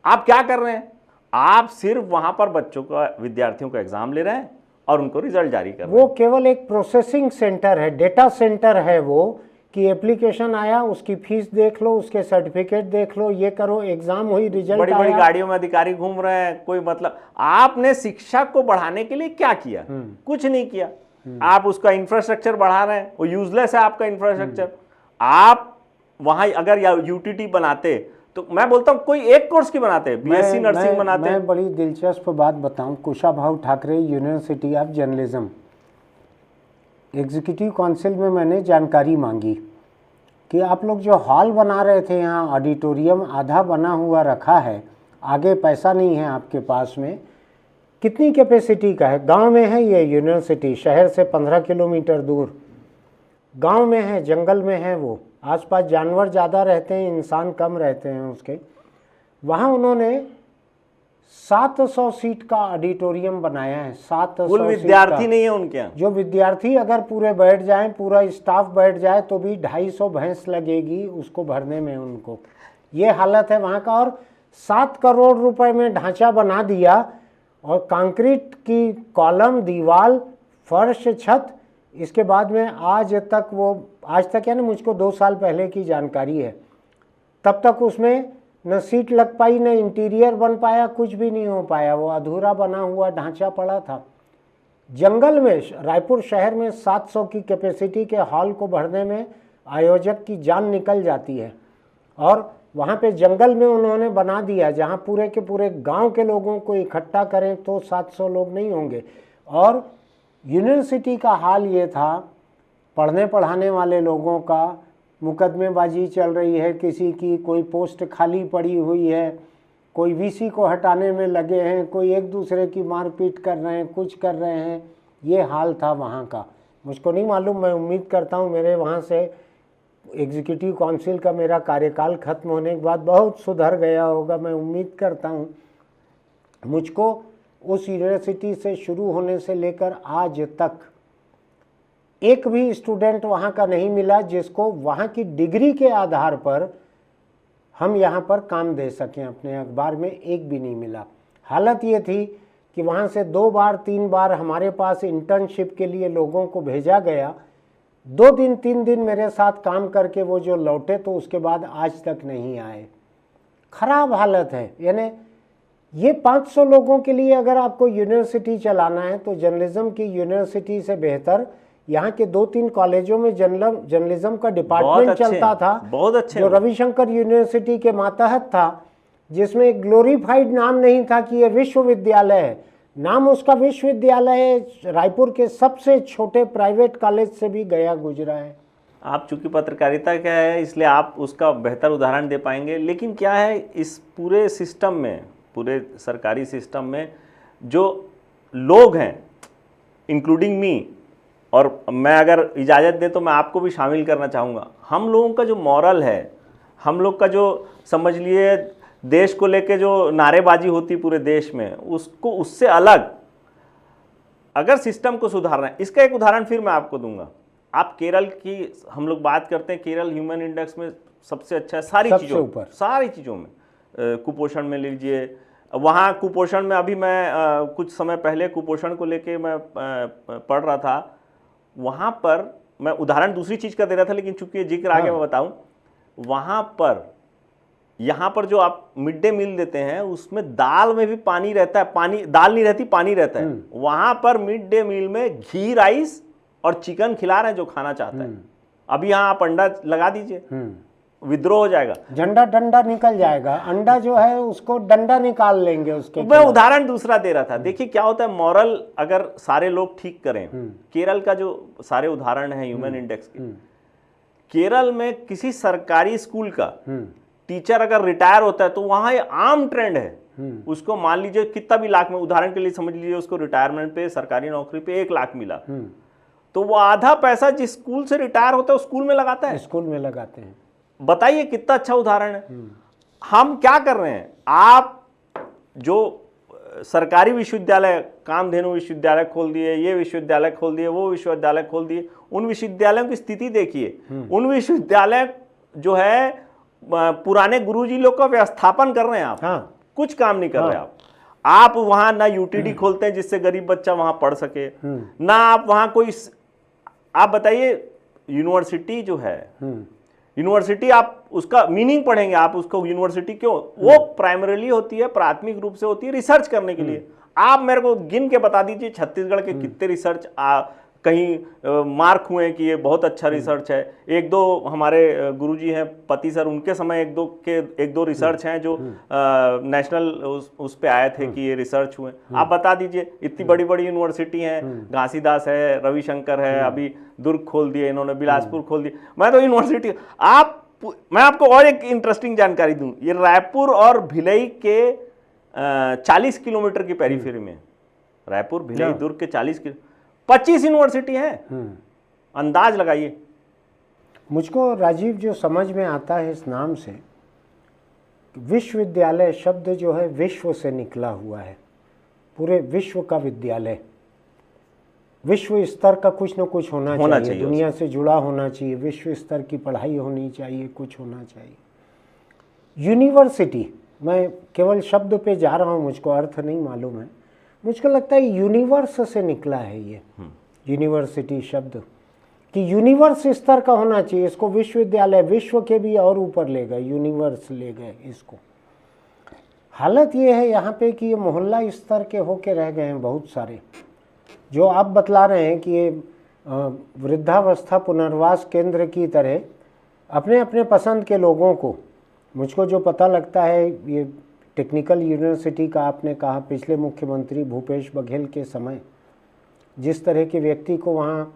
आप क्या कर रहे हैं? आप सिर्फ वहां पर बच्चों का, विद्यार्थियों का एग्जाम ले रहे हैं और उनको रिजल्ट जारी कर रहे हैं। वो केवल एक प्रोसेसिंग सेंटर है, डेटा सेंटर है वो, कि एप्लीकेशन आया, उसकी फीस देख लो, उसके सर्टिफिकेट देख लो, ये करो, एग्जाम हुई, रिजल्ट बड़ी बड़ी गाड़ियों में अधिकारी घूम रहे हैं, कोई मतलब। आपने शिक्षा को बढ़ाने के लिए क्या किया? कुछ नहीं किया। आप उसका इंफ्रास्ट्रक्चर बढ़ा रहे हैं, वो यूजलेस है आपका इंफ्रास्ट्रक्चर। आप वहां अगर UTD बनाते, तो मैं बोलता हूं कोई एक कोर्स की बनाते, BSc नर्सिंग बनाते। मैं बड़ी दिलचस्प बात बताऊं, Kushabhau Thackeray university of journalism, executive council में मैंने जानकारी मांगी कि आप लोग जो हॉल बना रहे थे, यहाँ ऑडिटोरियम आधा बना हुआ रखा है, आगे पैसा नहीं है आपके पास में, कितनी कैपेसिटी का है? गांव में है ये यूनिवर्सिटी, शहर से 15 किलोमीटर दूर गांव में है, जंगल में है, वो आसपास जानवर ज़्यादा रहते हैं, इंसान कम रहते हैं उसके। वहाँ उन्होंने 700 सीट का ऑडिटोरियम बनाया है। 700 कुल विद्यार्थी नहीं है उनके यहाँ, जो विद्यार्थी अगर पूरे बैठ जाएं, पूरा स्टाफ बैठ जाए, तो भी 250 भैंस लगेगी उसको भरने में उनको। ये हालत है वहाँ का। और 7 करोड़ रुपए में ढांचा बना दिया, और कंक्रीट की कॉलम, दीवार, फर्श, छत। इसके बाद में आज तक यानी मुझको 2 साल पहले की जानकारी है, तब तक उसमें न सीट लग पाई, न इंटीरियर बन पाया, कुछ भी नहीं हो पाया, वो अधूरा बना हुआ ढांचा पड़ा था जंगल में। रायपुर शहर में 700 की कैपेसिटी के हॉल को भरने में आयोजक की जान निकल जाती है। और वहाँ पे जंगल में उन्होंने बना दिया, जहाँ पूरे के पूरे गांव के लोगों को इकट्ठा करें तो 700 लोग नहीं होंगे। और यूनिवर्सिटी का हाल ये था, पढ़ने पढ़ाने वाले लोगों का मुकदमेबाजी चल रही है, किसी की कोई पोस्ट खाली पड़ी हुई है, कोई वीसी को हटाने में लगे हैं, कोई एक दूसरे की मारपीट कर रहे हैं, कुछ कर रहे हैं, ये हाल था वहाँ का। मुझको नहीं मालूम, मैं उम्मीद करता हूँ मेरे वहाँ से एग्जीक्यूटिव काउंसिल का मेरा कार्यकाल खत्म होने के बाद बहुत सुधर गया होगा, मैं उम्मीद करता हूँ। मुझको उस यूनिवर्सिटी से शुरू होने से लेकर आज तक एक भी स्टूडेंट वहाँ का नहीं मिला जिसको वहाँ की डिग्री के आधार पर हम यहाँ पर काम दे सकें। अपने अखबार में एक भी नहीं मिला। हालत ये थी कि वहाँ से 2 बार 3 बार हमारे पास इंटर्नशिप के लिए लोगों को भेजा गया, 2 दिन 3 दिन मेरे साथ काम करके वो जो लौटे तो उसके बाद आज तक नहीं आए। खराब हालत है। यानी ये 500 लोगों के लिए अगर आपको यूनिवर्सिटी चलाना है तो जर्नलिज्म की यूनिवर्सिटी से बेहतर यहाँ के 2-3 कॉलेजों में जर्नलिज्म का डिपार्टमेंट चलता था, बहुत अच्छे, जो रविशंकर यूनिवर्सिटी के मातहत था, जिसमें एक ग्लोरीफाइड नाम नहीं था कि ये विश्वविद्यालय है। नाम उसका विश्वविद्यालय है, रायपुर के सबसे छोटे प्राइवेट कॉलेज से भी गया गुजरा है। आप चूंकि पत्रकारिता का है इसलिए आप उसका बेहतर उदाहरण दे पाएंगे। लेकिन क्या है, इस पूरे सिस्टम में, पूरे सरकारी सिस्टम में जो लोग हैं, इंक्लूडिंग मी, और मैं अगर इजाज़त दे तो मैं आपको भी शामिल करना चाहूँगा, हम लोगों का जो मॉरल है, हम लोग का जो समझ लिए देश को लेके जो नारेबाजी होती पूरे देश में, उसको उससे अलग अगर सिस्टम को सुधारना है। इसका एक उदाहरण फिर मैं आपको दूंगा। आप केरल की हम लोग बात करते हैं, केरल ह्यूमन इंडेक्स में सबसे अच्छा है सारी चीज़ों में, कुपोषण में लीजिए, वहाँ कुपोषण में अभी मैं कुछ समय पहले कुपोषण को लेके मैं पढ़ रहा था, वहाँ पर मैं उदाहरण दूसरी चीज़ का दे रहा था, लेकिन चूंकि ये जिक्र आगे मैं बताऊँ, वहाँ पर यहाँ पर जो आप मिड डे मील देते हैं उसमें दाल में भी पानी रहता है, पानी दाल नहीं रहती, पानी रहता है। वहाँ पर मिड डे मील में घी राइस और चिकन खिला रहे हैं जो खाना चाहता है। अभी यहाँ आप अंडा लगा दीजिए, विद्रोह हो जाएगा, झंडा डंडा निकल जाएगा, अंडा जो है उसको डंडा निकाल लेंगे उसके। मैं उदाहरण दूसरा दे रहा था। देखिए क्या होता है, मॉरल अगर सारे लोग ठीक करें, केरल का जो सारे उदाहरण है ह्यूमन इंडेक्स के, केरल में किसी सरकारी स्कूल का टीचर अगर रिटायर होता है तो वहां ये आम ट्रेंड है, उसको मान लीजिए कितना भी लाख में, उदाहरण के लिए समझ लीजिए उसको रिटायरमेंट पे सरकारी नौकरी पे 1 लाख मिला, तो वो आधा पैसा जिस स्कूल से रिटायर होता है उस स्कूल में लगाता है। स्कूल में लगाते हैं। बताइए कितना अच्छा उदाहरण है। हम क्या कर रहे हैं, आप जो सरकारी विश्वविद्यालय, कामधेनु विश्वविद्यालय खोल दिए, ये विश्वविद्यालय खोल दिए, वो विश्वविद्यालय खोल दिए, उन विश्वविद्यालयों की स्थिति देखिए। उन विश्वविद्यालय जो है पुराने गुरुजी लोग का व्यवस्थापन कर रहे हैं आप। हाँ। कुछ काम नहीं कर रहे आप वहां ना यूटीडी खोलते हैं जिससे गरीब बच्चा वहां पढ़ सके, ना आप वहां कोई, आप बताइए यूनिवर्सिटी जो है, यूनिवर्सिटी आप उसका मीनिंग पढ़ेंगे, आप उसको यूनिवर्सिटी क्यों, वो प्राइमरीली होती है, प्राथमिक रूप से होती है रिसर्च करने के लिए। आप मेरे को गिन के बता दीजिए छत्तीसगढ़ के कितने रिसर्च कहीं मार्क हुए कि ये बहुत अच्छा रिसर्च है। 1-2 हमारे गुरुजी हैं पति सर, उनके समय 1-2 रिसर्च हैं जो नेशनल उस पे आए थे कि ये रिसर्च हुए। आप बता दीजिए, इतनी बड़ी बड़ी यूनिवर्सिटी हैं, घासीदास है, रविशंकर है, अभी दुर्ग खोल दिए इन्होंने, बिलासपुर खोल दिए। मैं तो यूनिवर्सिटी, मैं आपको और एक इंटरेस्टिंग जानकारी दूं, ये रायपुर और भिलई के 40 किलोमीटर की पेरीफेरी में, रायपुर भिलई दुर्ग के 25 यूनिवर्सिटी है। अंदाज लगाइए। मुझको राजीव जो समझ में आता है इस नाम से, विश्वविद्यालय शब्द जो है विश्व से निकला हुआ है, पूरे विश्व का विद्यालय, विश्व स्तर का कुछ न कुछ होना चाहिए, दुनिया से जुड़ा होना चाहिए, विश्व स्तर की पढ़ाई होनी चाहिए, कुछ होना चाहिए। यूनिवर्सिटी, मैं केवल शब्द पे जा रहा हूँ, मुझको अर्थ नहीं मालूम है, मुझको लगता है यूनिवर्स से निकला है ये यूनिवर्सिटी शब्द, कि यूनिवर्स स्तर का होना चाहिए। इसको विश्वविद्यालय, विश्व के भी और ऊपर ले गए, यूनिवर्स ले गए इसको। हालत ये है यहाँ पे कि ये मोहल्ला स्तर के होके रह गए हैं बहुत सारे। जो आप बतला रहे हैं कि ये वृद्धावस्था पुनर्वास केंद्र की तरह अपने अपने पसंद के लोगों को मुझको जो पता लगता है, ये टेक्निकल यूनिवर्सिटी का आपने कहा, पिछले मुख्यमंत्री भूपेश बघेल के समय जिस तरह के व्यक्ति को वहाँ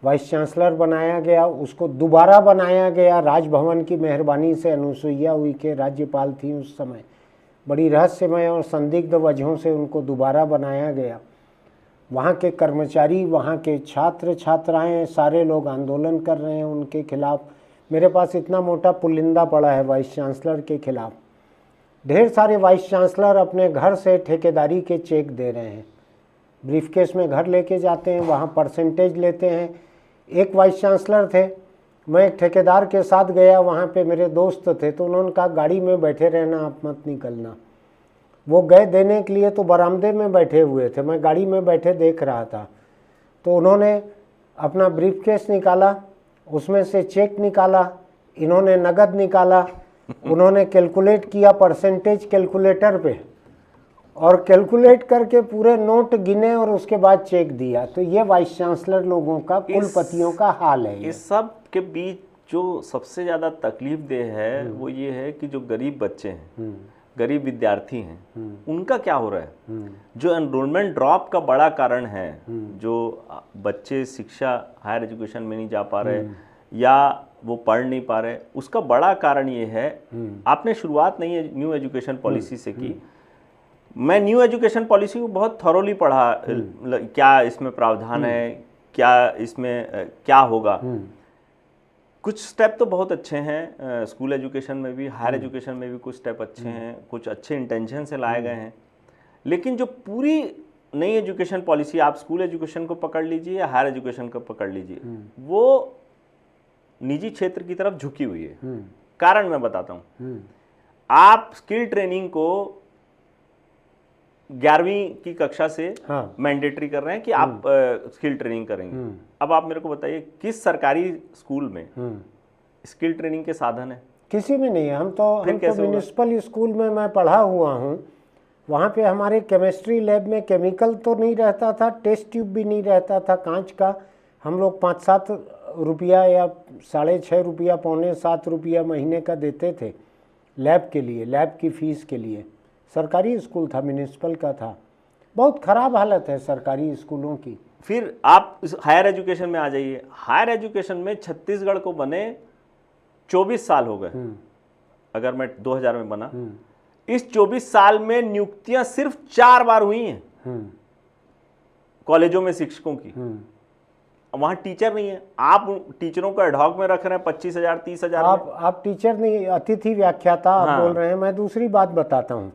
वाइस चांसलर बनाया गया, उसको दोबारा बनाया गया राजभवन की मेहरबानी से। अनुसुईया उइके राज्यपाल थी उस समय, बड़ी रहस्यमय और संदिग्ध वजहों से उनको दोबारा बनाया गया। वहाँ के कर्मचारी, वहाँ के छात्र छात्राएं, सारे लोग आंदोलन कर रहे हैं उनके खिलाफ। मेरे पास इतना मोटा पुलिंदा पड़ा है वाइस चांसलर के खिलाफ। ढेर सारे वाइस चांसलर अपने घर से ठेकेदारी के चेक दे रहे हैं, ब्रीफकेस में घर लेके जाते हैं, वहाँ परसेंटेज लेते हैं। एक वाइस चांसलर थे, मैं एक ठेकेदार के साथ गया, वहाँ पे मेरे दोस्त थे, तो उन्होंने कहा गाड़ी में बैठे रहना, आप मत निकलना। वो गए देने के लिए तो बरामदे में बैठे हुए थे, मैं गाड़ी में बैठे देख रहा था। तो उन्होंने अपना ब्रीफकेस निकाला, उसमें से चेक निकाला, इन्होंने नगद निकाला, उन्होंने कैलकुलेट किया परसेंटेज कैलकुलेटर पे, और कैलकुलेट करके पूरे नोट गिने और उसके बाद चेक दिया। तो ये वाइस चांसलर लोगों का, कुलपतियों का हाल है। इस सब के बीच जो सबसे ज़्यादा तकलीफ देह है वो ये है कि जो गरीब बच्चे हैं, गरीब विद्यार्थी हैं, उनका क्या हो रहा है। जो एनरोलमेंट ड्रॉप का बड़ा कारण है, जो बच्चे शिक्षा हायर एजुकेशन में नहीं जा पा रहे या वो पढ़ नहीं पा रहे, उसका बड़ा कारण ये है। आपने शुरुआत नहीं है न्यू एजुकेशन पॉलिसी से की। मैं न्यू एजुकेशन पॉलिसी को बहुत थॉरोली पढ़ा, क्या इसमें प्रावधान है, क्या इसमें क्या होगा। कुछ स्टेप तो बहुत अच्छे हैं, स्कूल एजुकेशन में भी, हायर एजुकेशन में भी कुछ स्टेप अच्छे हैं, कुछ अच्छे इंटेंशन से लाए गए हैं। लेकिन जो पूरी नई एजुकेशन पॉलिसी, आप स्कूल एजुकेशन को पकड़ लीजिए या हायर एजुकेशन को पकड़ लीजिए, वो निजी क्षेत्र की तरफ झुकी हुई है। कारण मैं बताता हूँ। आप स्किल ट्रेनिंग को 11वीं की कक्षा से मैंडेटरी कर रहे हैं कि आप स्किल ट्रेनिंग करेंगे। अब आप मेरे को बताइए, किस सरकारी स्कूल में स्किल ट्रेनिंग के साधन है? किसी में नहीं है। हम तो म्यूनिसिपल स्कूल में मैं पढ़ा हुआ हूँ, वहाँ पे हमारे केमिस्ट्री लैब में केमिकल तो नहीं रहता था, टेस्ट ट्यूब भी नहीं रहता था कांच का। हम लोग 5-7 रुपया या 6.5 रुपया, पौने 7 रुपया महीने का देते थे लैब के लिए, लैब की फीस के लिए। सरकारी स्कूल था, म्यूनिसिपल का था। बहुत ख़राब हालत है सरकारी स्कूलों की। फिर आप हायर एजुकेशन में आ जाइए। हायर एजुकेशन में छत्तीसगढ़ को बने 24 साल हो गए। अगर मैं 2000 में बना, इस 24 साल में नियुक्तियां सिर्फ 4 बार हुई हैं कॉलेजों में शिक्षकों की। वहां टीचर नहीं है। आप टीचरों को एडहॉक में रख रहे हैं 25,000 30,000। आप टीचर नहीं, अतिथि व्याख्याता आप बोल रहे हैं। मैं दूसरी बात बताता हूँ।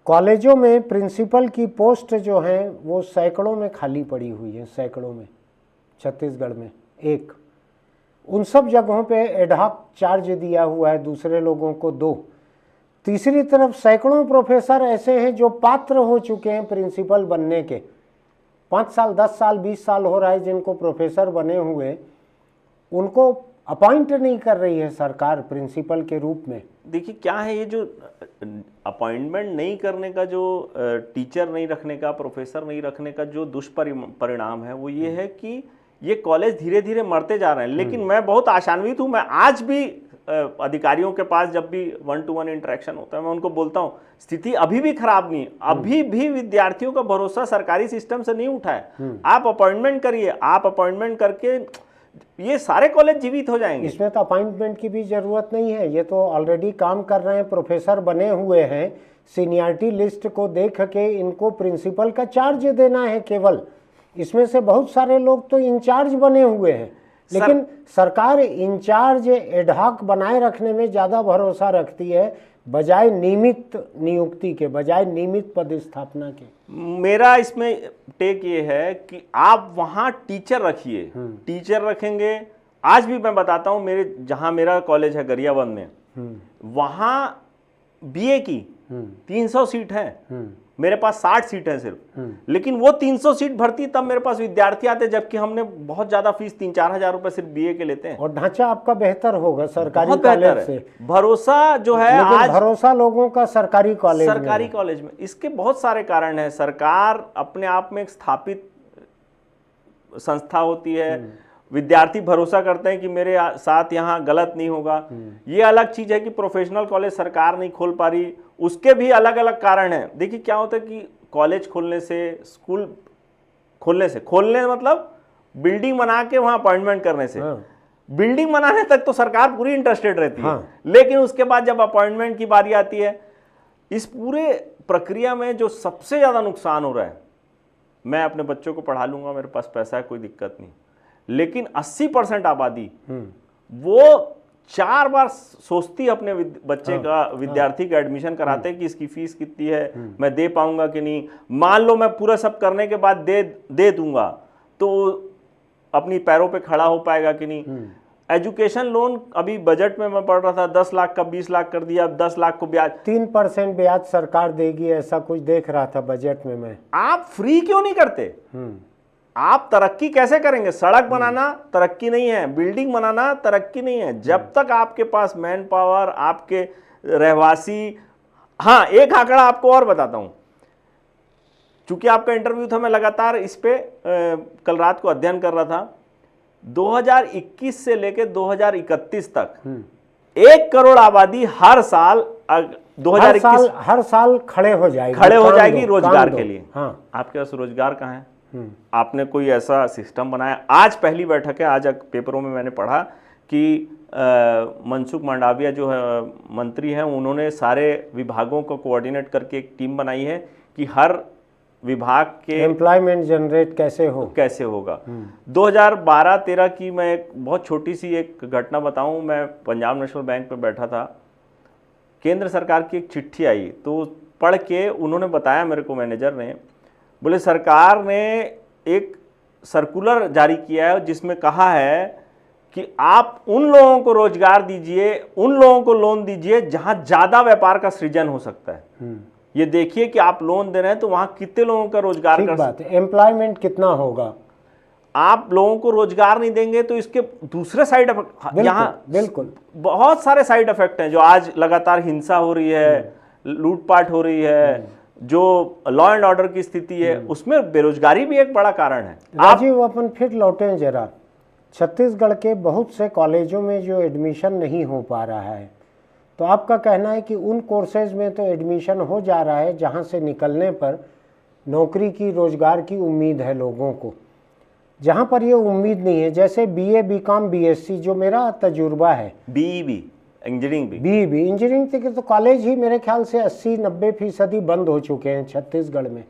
कॉलेजों में प्रिंसिपल की पोस्ट जो है वो सैकड़ों में खाली पड़ी हुई है, सैकड़ों में। छत्तीसगढ़ में एक, उन सब जगहों पे एडहॉक चार्ज दिया हुआ है, दूसरे लोगों को 2। तीसरी तरफ सैकड़ों प्रोफेसर ऐसे हैं जो पात्र हो चुके हैं प्रिंसिपल बनने के। 5 साल 10 साल 20 साल हो रहा है जिनको प्रोफेसर बने हुए, उनको अपॉइंट नहीं कर रही है सरकार प्रिंसिपल के रूप में। देखिए क्या है, ये जो अपॉइंटमेंट नहीं करने का, जो टीचर नहीं रखने का, प्रोफेसर नहीं रखने का जो दुष्परिणाम है वो ये है कि ये कॉलेज धीरे धीरे मरते जा रहे हैं। लेकिन मैं बहुत आशान्वित हूँ। मैं आज भी अधिकारियों के पास जब भी 1-to-1 इंटरेक्शन होता है, मैं उनको बोलता हूँ स्थिति अभी भी खराब नहीं, अभी भी विद्यार्थियों का भरोसा सरकारी सिस्टम से नहीं उठा है। आप अपॉइंटमेंट करिए, आप अपॉइंटमेंट करके ये सारे कॉलेज जीवित हो जाएंगे। इसमें तो अपॉइंटमेंट की भी जरूरत नहीं है, ये तो ऑलरेडी काम कर रहे हैं, प्रोफेसर बने हुए हैं। सीनियरिटी लिस्ट को देख के इनको प्रिंसिपल का चार्ज देना है केवल। इसमें से बहुत सारे लोग तो इंचार्ज बने हुए हैं, लेकिन सरकार इंचार्ज एडहॉक बनाए रखने में ज़्यादा भरोसा रखती है बजाय नियमित नियुक्ति के, बजाय नियमित पदस्थापना के। मेरा इसमें टेक ये है कि आप वहाँ टीचर रखिए। टीचर रखेंगे। आज भी मैं बताता हूँ, मेरे जहाँ मेरा कॉलेज है गरियाबंद में, वहाँ बीए की 300 सीट है, मेरे पास 60 सीट है सिर्फ। लेकिन वो 300 सीट भरती तब मेरे पास विद्यार्थी आते, जबकि हमने बहुत ज्यादा फीस 3-4 हजार रुपए सिर्फ बीए के लेते हैं। और ढांचा आपका बेहतर होगा सरकारी कॉलेज से। भरोसा जो है आज, भरोसा लोगों का सरकारी कॉलेज में। इसके बहुत सारे कारण हैं। सरकार अपने आप में एक स्थापित संस्था होती है, विद्यार्थी भरोसा करते हैं कि मेरे साथ यहाँ गलत नहीं होगा। ये अलग चीज है कि प्रोफेशनल कॉलेज सरकार नहीं खोल पा रही, उसके भी अलग अलग कारण हैं। देखिए क्या होता है कि कॉलेज खोलने से, स्कूल खोलने मतलब बिल्डिंग बना के वहां अपॉइंटमेंट करने से, बिल्डिंग बनाने तक तो सरकार पूरी इंटरेस्टेड रहती है, लेकिन उसके बाद जब अपॉइंटमेंट की बारी आती है, इस पूरे प्रक्रिया में जो सबसे ज्यादा नुकसान हो रहा है, मैं अपने बच्चों को पढ़ा लूंगा, मेरे पास पैसा है, कोई दिक्कत नहीं, लेकिन 80% आबादी वो 4 बार सोचती है अपने बच्चे का, विद्यार्थी का एडमिशन कराते हैं कि इसकी फीस कितनी है, मैं दे पाऊंगा कि नहीं। मान लो मैं पूरा सब करने के बाद दे दूंगा तो अपनी पैरों पे खड़ा हो पाएगा कि नहीं। एजुकेशन लोन अभी बजट में मैं पढ़ रहा था, 10 लाख का 20 लाख कर दिया, अब 10 लाख को ब्याज, 3% ब्याज सरकार देगी, ऐसा कुछ देख रहा था बजट में मैं। आप फ्री क्यों नहीं करते? आप तरक्की कैसे करेंगे? सड़क बनाना तरक्की नहीं है, बिल्डिंग बनाना तरक्की नहीं है, जब तक आपके पास मैन पावर, आपके रहवासी। हाँ, एक आंकड़ा आपको और बताता हूं, चूंकि आपका इंटरव्यू था, मैं लगातार इस पे कल रात को अध्ययन कर रहा था। 2021 से लेकर 2031 तक 1 करोड़ आबादी हर साल 2021 हर साल खड़े हो जाएगी रोजगार के लिए। हाँ। आपके पास रोजगार कहाँ है? आपने कोई ऐसा सिस्टम बनाया? आज पहली बैठक है, आज पेपरों में मैंने पढ़ा कि मनसुख मंडाविया जो है मंत्री हैं, उन्होंने सारे विभागों को कोऑर्डिनेट करके एक टीम बनाई है कि हर विभाग के एम्प्लॉयमेंट जनरेट कैसे होगा। 2012-13 की मैं एक बहुत छोटी सी एक घटना बताऊं। मैं पंजाब नेशनल बैंक में बैठा था, केंद्र सरकार की एक चिट्ठी आई, तो पढ़ के उन्होंने बताया मेरे को, मैनेजर ने, बोले सरकार ने एक सर्कुलर जारी किया है जिसमें कहा है कि आप उन लोगों को रोजगार दीजिए, उन लोगों को लोन दीजिए जहां ज्यादा व्यापार का सृजन हो सकता है। ये देखिए कि आप लोन दे रहे हैं तो वहां कितने लोगों का रोजगार ठीक बात है, एम्प्लॉयमेंट कितना होगा। आप लोगों को रोजगार नहीं देंगे तो इसके दूसरे साइड इफेक्ट, यहाँ बिल्कुल बहुत सारे साइड इफेक्ट हैं। जो आज लगातार हिंसा हो रही है, लूटपाट हो रही है, जो लॉ एंड ऑर्डर की स्थिति है, उसमें बेरोजगारी भी एक बड़ा कारण है। राजीव, अपन फिर लौटें जरा, छत्तीसगढ़ के बहुत से कॉलेजों में जो एडमिशन नहीं हो पा रहा है, तो आपका कहना है कि उन कोर्सेज में तो एडमिशन हो जा रहा है जहां से निकलने पर नौकरी की, रोजगार की उम्मीद है लोगों को, जहां पर ये उम्मीद नहीं है, जैसे बीए, बीकॉम, बीएससी जो मेरा तजुर्बा है, बीई इंजीनियरिंग के तो कॉलेज ही मेरे ख्याल से 80-90% बंद हो चुके हैं छत्तीसगढ़ में।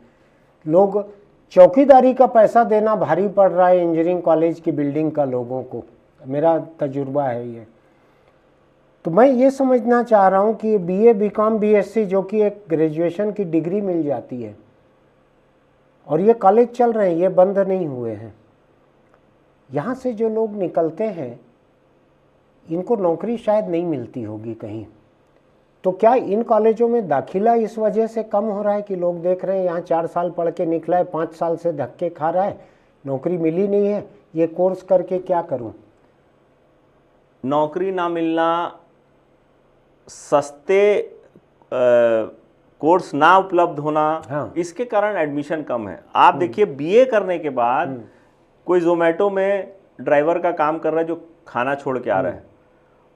लोग चौकीदारी का पैसा देना भारी पड़ रहा है इंजीनियरिंग कॉलेज की बिल्डिंग का लोगों को, मेरा तजुर्बा है ये। तो मैं ये समझना चाह रहा हूँ कि बीए, बीकॉम, बीएससी जो कि एक ग्रेजुएशन की डिग्री मिल जाती है, और ये कॉलेज चल रहे हैं, ये बंद नहीं हुए हैं, यहाँ से जो लोग निकलते हैं इनको नौकरी शायद नहीं मिलती होगी कहीं। तो क्या इन कॉलेजों में दाखिला इस वजह से कम हो रहा है कि लोग देख रहे हैं यहाँ 4 साल पढ़ के निकला है, 5 साल से धक्के खा रहा है, नौकरी मिली नहीं है, ये कोर्स करके क्या करूं? नौकरी ना मिलना, सस्ते कोर्स ना उपलब्ध होना, हाँ। इसके कारण एडमिशन कम है। आप देखिए बीए करने के बाद कोई जोमेटो में ड्राइवर का काम कर रहा है जो खाना छोड़ के आ रहा है,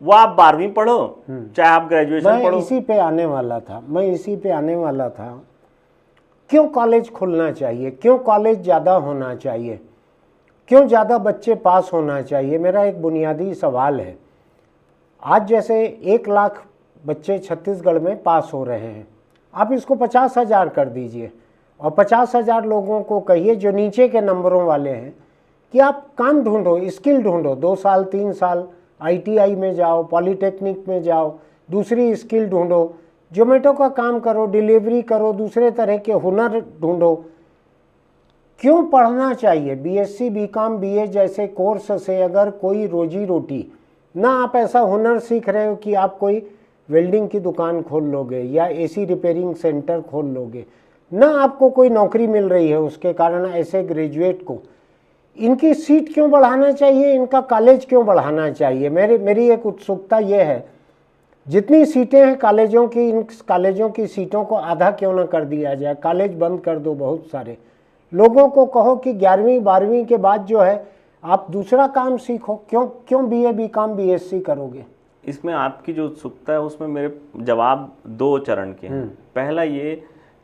वो आप 12वीं पढ़ो चाहे आप ग्रेजुएशन पढ़ो। इसी पे आने वाला था, क्यों कॉलेज खुलना चाहिए, क्यों कॉलेज ज़्यादा होना चाहिए, क्यों ज़्यादा बच्चे पास होना चाहिए? मेरा एक बुनियादी सवाल है। आज जैसे 1 लाख बच्चे छत्तीसगढ़ में पास हो रहे हैं, आप इसको 50,000 कर दीजिए और 50,000 लोगों को कहिए जो नीचे के नंबरों वाले हैं कि आप काम ढूंढो, स्किल ढूंढो, 2 साल 3 साल आईटीआई में जाओ, पॉलिटेक्निक में जाओ, दूसरी स्किल ढूंढो, जोमेटो का काम करो, डिलीवरी करो, दूसरे तरह के हुनर ढूंढो। क्यों पढ़ना चाहिए? बीएससी, बीकॉम, बीए जैसे कोर्स से अगर कोई रोजी रोटी ना, आप ऐसा हुनर सीख रहे हो कि आप कोई वेल्डिंग की दुकान खोल लोगे या एसी रिपेयरिंग सेंटर खोल लोगे, ना आपको कोई नौकरी मिल रही है, उसके कारण ऐसे ग्रेजुएट को इनकी सीट क्यों बढ़ाना चाहिए, इनका कॉलेज क्यों बढ़ाना चाहिए? मेरी एक उत्सुकता ये है, जितनी सीटें हैं कॉलेजों की, इन कॉलेजों की सीटों को आधा क्यों ना कर दिया जाए, कॉलेज बंद कर दो। बहुत सारे लोगों को कहो कि 11वीं 12वीं के बाद जो है आप दूसरा काम सीखो, क्यों बीए बीकॉम बीएससी करोगे? इसमें आपकी जो उत्सुकता है उसमें मेरे जवाब 2 चरण के हैं। पहला ये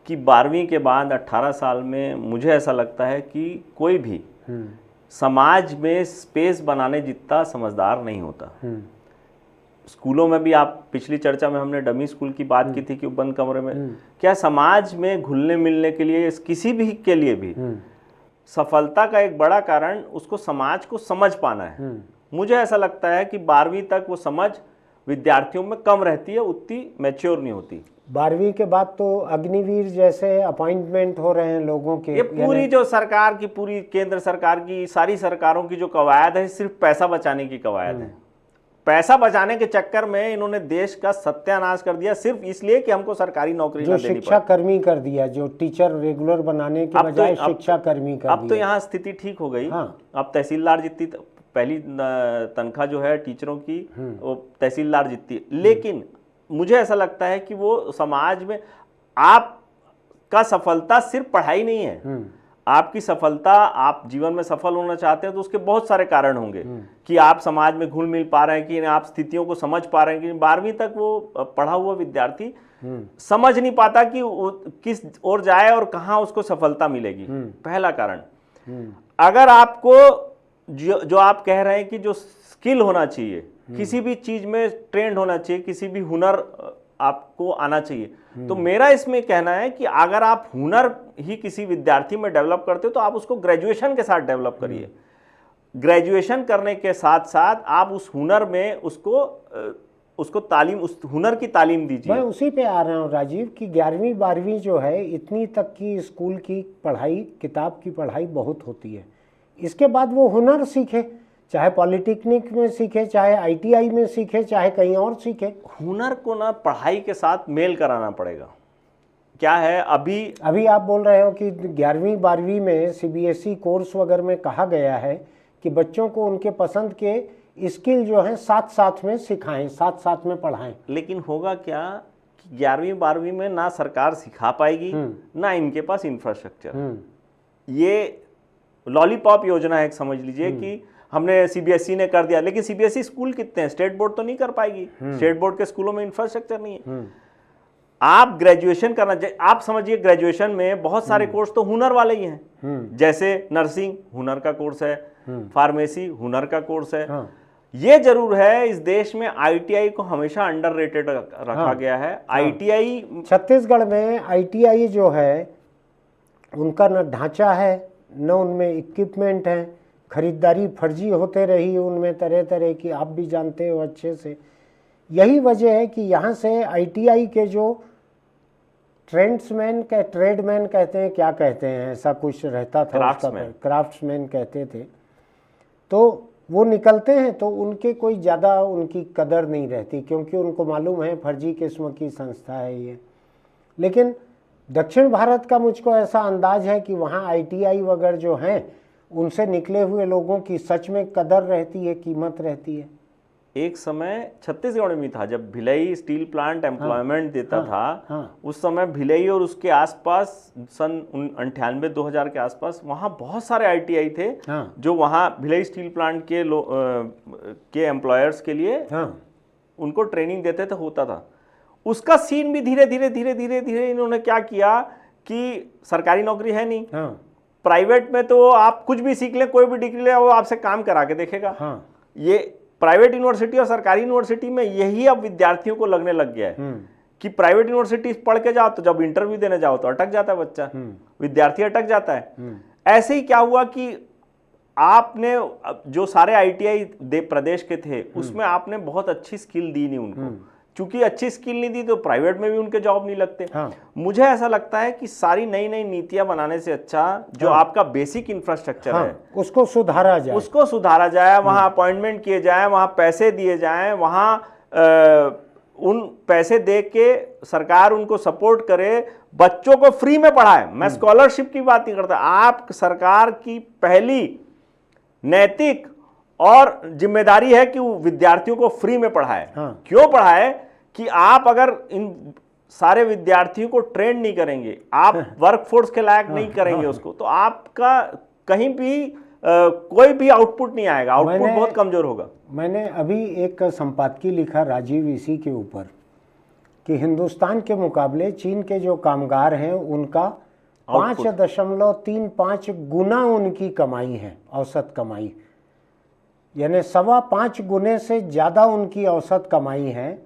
कि 12वीं के बाद 18 साल में मुझे ऐसा लगता है कि कोई भी समाज में स्पेस बनाने जितना समझदार नहीं होता। स्कूलों में भी, आप पिछली चर्चा में हमने डमी स्कूल की बात की थी कि बंद कमरे में, क्या समाज में घुलने मिलने के लिए, किसी भी के लिए भी सफलता का एक बड़ा कारण उसको समाज को समझ पाना है। मुझे ऐसा लगता है कि 12वीं तक वो समझ विद्यार्थियों में कम रहती है, उतनी मैच्योर नहीं होती। 12वीं के बाद तो अग्निवीर जैसे अपॉइंटमेंट हो रहे हैं लोगों के। ये पूरी जो सरकार की, पूरी केंद्र सरकार की, सारी सरकारों की जो कवायद है, सिर्फ पैसा बचाने की कवायद है। पैसा बचाने के चक्कर में इन्होंने देश का सत्यानाश कर दिया, सिर्फ इसलिए कि हमको सरकारी नौकरी ना देनी पड़े। शिक्षा कर्मी कर दिया, जो टीचर रेगुलर बनाने के बजाय शिक्षा कर्मी कर दिया। अब तो यहाँ स्थिति ठीक हो गई। हाँ। अब तहसीलदार जितनी पहली तनख्वाह जो है टीचरों की, वो तहसीलदार जितनी। लेकिन मुझे ऐसा लगता है कि वो समाज में आपका सफलता सिर्फ पढ़ाई नहीं है। आपकी सफलता, आप जीवन में सफल होना चाहते हैं तो उसके बहुत सारे कारण होंगे कि आप समाज में घुल मिल पा रहे हैं, कि आप स्थितियों को समझ पा रहे हैं। कि 12वीं तक वो पढ़ा हुआ विद्यार्थी समझ नहीं पाता कि किस ओर जाए और कहाँ उसको सफलता मिलेगी। पहला कारण। अगर आपको जो आप कह रहे हैं कि जो स्किल होना चाहिए, किसी भी चीज में ट्रेंड होना चाहिए, किसी भी हुनर आपको आना चाहिए, तो मेरा इसमें कहना है कि अगर आप हुनर ही किसी विद्यार्थी में डेवलप करते हो तो आप उसको ग्रेजुएशन के साथ डेवलप करिए। ग्रेजुएशन करने के साथ साथ आप उस हुनर में उसको तालीम, उस हुनर की तालीम दीजिए। मैं उसी पे आ रहा हूँ राजीव, कि 11वीं 12वीं जो है, इतनी तक की स्कूल की पढ़ाई, किताब की पढ़ाई बहुत होती है। इसके बाद वो हुनर सीखे, चाहे पॉलिटेक्निक में सीखे, चाहे आईटीआई में सीखे, चाहे कहीं और सीखे। हुनर को ना पढ़ाई के साथ मेल कराना पड़ेगा। क्या है, अभी आप बोल रहे हो कि 11वीं 12वीं में सीबीएसई कोर्स वगैरह में कहा गया है कि बच्चों को उनके पसंद के स्किल जो है साथ साथ में सिखाएं, साथ साथ में पढ़ाएं। लेकिन होगा क्या कि 11वीं 12वीं में ना सरकार सिखा पाएगी, ना इनके पास इंफ्रास्ट्रक्चर। ये लॉलीपॉप योजना है, समझ लीजिए कि हमने सीबीएसई ने कर दिया, लेकिन सीबीएसई स्कूल कितने हैं, स्टेट बोर्ड तो नहीं कर पाएगी। स्टेट बोर्ड के स्कूलों में इंफ्रास्ट्रक्चर नहीं है। आप ग्रेजुएशन करना, आप समझिए ग्रेजुएशन में बहुत सारे कोर्स तो हुनर वाले ही हैं। जैसे नर्सिंग हुनर का कोर्स है, फार्मेसी हुनर का कोर्स है। ये जरूर है, इस देश में आईटीआई को हमेशा अंडररेटेड रखा गया है। आईटीआई, छत्तीसगढ़ में आईटीआई जो है उनका न ढांचा है, न उनमें इक्विपमेंट है, खरीदारी फर्जी होते रही उनमें तरह तरह की, आप भी जानते हो अच्छे से। यही वजह है कि यहाँ से आईटीआई के जो ट्रेड्समैन कहते हैं, क्या कहते हैं, ऐसा कुछ रहता था, क्राफ्ट्समैन कहते थे, तो वो निकलते हैं तो उनके कोई ज़्यादा उनकी कदर नहीं रहती, क्योंकि उनको मालूम है फर्जी किस्म की संस्था है ये। लेकिन दक्षिण भारत का मुझको ऐसा अंदाज है कि वहाँ आईटीआई वगैरह जो हैं, उनसे निकले हुए लोगों की सच में कदर रहती है, कीमत रहती है। एक समय छत्तीसगढ़ में था जब भिलाई स्टील प्लांट एम्प्लॉयमेंट देता था। उस समय भिलाई और उसके आसपास सन 98-2000 के आसपास वहाँ बहुत सारे आईटीआई थे जो वहाँ भिलाई स्टील प्लांट के एम्प्लॉयर्स के लिए उनको ट्रेनिंग देते थे, होता था। उसका सीन भी धीरे धीरे इन्होंने क्या किया कि सरकारी नौकरी है नहीं, प्राइवेट में तो आप कुछ भी सीख लें, कोई भी डिग्री ले, वो आपसे काम करा के देखेगा। ये प्राइवेट यूनिवर्सिटी और सरकारी यूनिवर्सिटी में यही अब विद्यार्थियों को लगने लग गया है कि प्राइवेट यूनिवर्सिटी पढ़ के जाओ तो जब इंटरव्यू देने जाओ तो अटक जाता है बच्चा, विद्यार्थी अटक जाता है। ऐसे ही क्या हुआ कि आपने जो सारे आईटीआई प्रदेश के थे उसमें आपने बहुत अच्छी स्किल दी नहीं उनको, चूंकि अच्छी स्किल नहीं दी तो प्राइवेट में भी उनके जॉब नहीं लगते। मुझे ऐसा लगता है कि सारी नई नई नीतियां बनाने से अच्छा जो आपका बेसिक इंफ्रास्ट्रक्चर है उसको सुधारा जाए, वहां अपॉइंटमेंट किए जाए, वहां पैसे दिए जाए, वहां उन पैसे दे के सरकार उनको सपोर्ट करे, बच्चों को फ्री में पढ़ाए। मैं स्कॉलरशिप की बात नहीं करता, आप सरकार की पहली नैतिक और जिम्मेदारी है कि वो विद्यार्थियों को फ्री में पढ़ाए। क्यों पढ़ाए कि आप अगर इन सारे विद्यार्थियों को ट्रेन नहीं करेंगे, आप वर्कफोर्स के लायक नहीं करेंगे उसको, तो आपका कहीं भी कोई भी आउटपुट नहीं आएगा, आउटपुट मैंने- बहुत कमजोर होगा। मैंने अभी एक संपादकीय लिखा राजीव इसी के ऊपर कि हिंदुस्तान के मुकाबले चीन के जो कामगार हैं उनका 5.35 गुना उनकी कमाई है, औसत कमाई, यानी 5.25 गुने से ज़्यादा उनकी औसत कमाई है।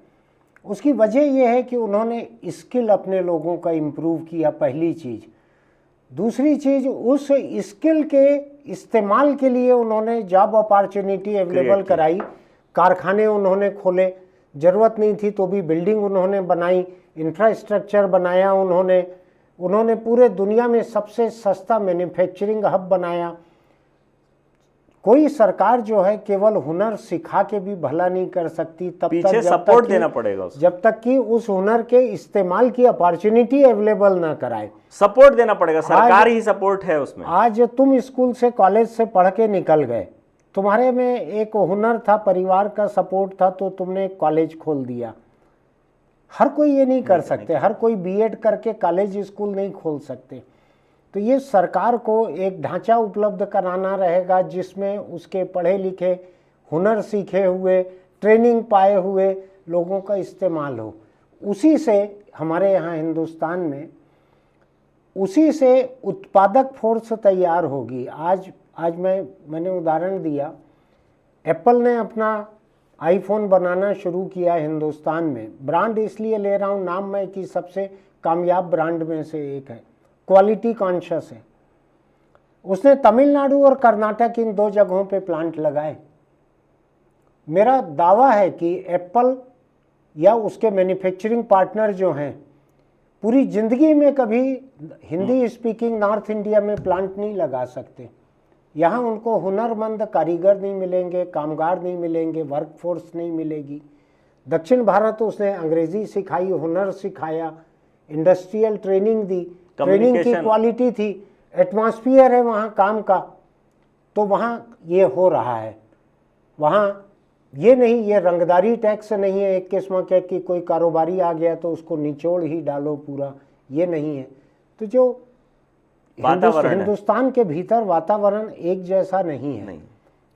उसकी वजह यह है कि उन्होंने स्किल अपने लोगों का इम्प्रूव किया, पहली चीज़। दूसरी चीज़, उस स्किल के इस्तेमाल के लिए उन्होंने जॉब अपॉर्चुनिटी अवेलेबल कराई, कारखाने उन्होंने खोले, ज़रूरत नहीं थी तो भी बिल्डिंग उन्होंने बनाई, इंफ्रास्ट्रक्चर बनाया उन्होंने पूरे दुनिया में सबसे सस्ता मैन्युफैक्चरिंग हब बनाया। कोई सरकार जो है केवल हुनर सिखा के भी भला नहीं कर सकती, तब पीछे तक सपोर्ट देना पड़ेगा उसको। जब तक कि उस हुनर के इस्तेमाल की अपॉर्चुनिटी अवेलेबल ना कराए। सपोर्ट देना पड़ेगा, सरकार ही सपोर्ट है उसमें। आज तुम स्कूल से कॉलेज से पढ़ के निकल गए, तुम्हारे में एक हुनर था, परिवार का सपोर्ट था, तो तुमने एक कॉलेज खोल दिया। हर कोई ये नहीं कर सकते, हर कोई बीएड करके कॉलेज स्कूल नहीं खोल सकते। तो ये सरकार को एक ढांचा उपलब्ध कराना रहेगा जिसमें उसके पढ़े लिखे, हुनर सीखे हुए, ट्रेनिंग पाए हुए लोगों का इस्तेमाल हो। उसी से हमारे यहाँ हिंदुस्तान में उसी से उत्पादक फोर्स तैयार होगी। आज मैंने उदाहरण दिया, एप्पल ने अपना आईफोन बनाना शुरू किया हिंदुस्तान में। ब्रांड इसलिए ले रहा हूँ नाम मैं कि सबसे कामयाब ब्रांड में से एक है, क्वालिटी कॉन्शियस है। उसने तमिलनाडु और कर्नाटक इन 2 जगहों पे प्लांट लगाए। मेरा दावा है कि एप्पल या उसके मैन्युफैक्चरिंग पार्टनर जो हैं पूरी ज़िंदगी में कभी हिंदी स्पीकिंग नॉर्थ इंडिया में प्लांट नहीं लगा सकते। यहाँ उनको हुनरमंद कारीगर नहीं मिलेंगे, कामगार नहीं मिलेंगे, वर्कफोर्स नहीं मिलेगी। दक्षिण भारत उसने अंग्रेज़ी सिखाई, हुनर सिखाया, इंडस्ट्रियल ट्रेनिंग दी, ट्रेनिंग की क्वालिटी थी, एटमॉस्फियर है वहाँ काम का, तो वहाँ ये हो रहा है। वहाँ ये नहीं, ये रंगदारी टैक्स नहीं है एक किस्म के कि कोई कारोबारी आ गया तो उसको निचोड़ ही डालो पूरा, ये नहीं है। तो जो हिंदुस्तान के भीतर वातावरण एक जैसा नहीं है।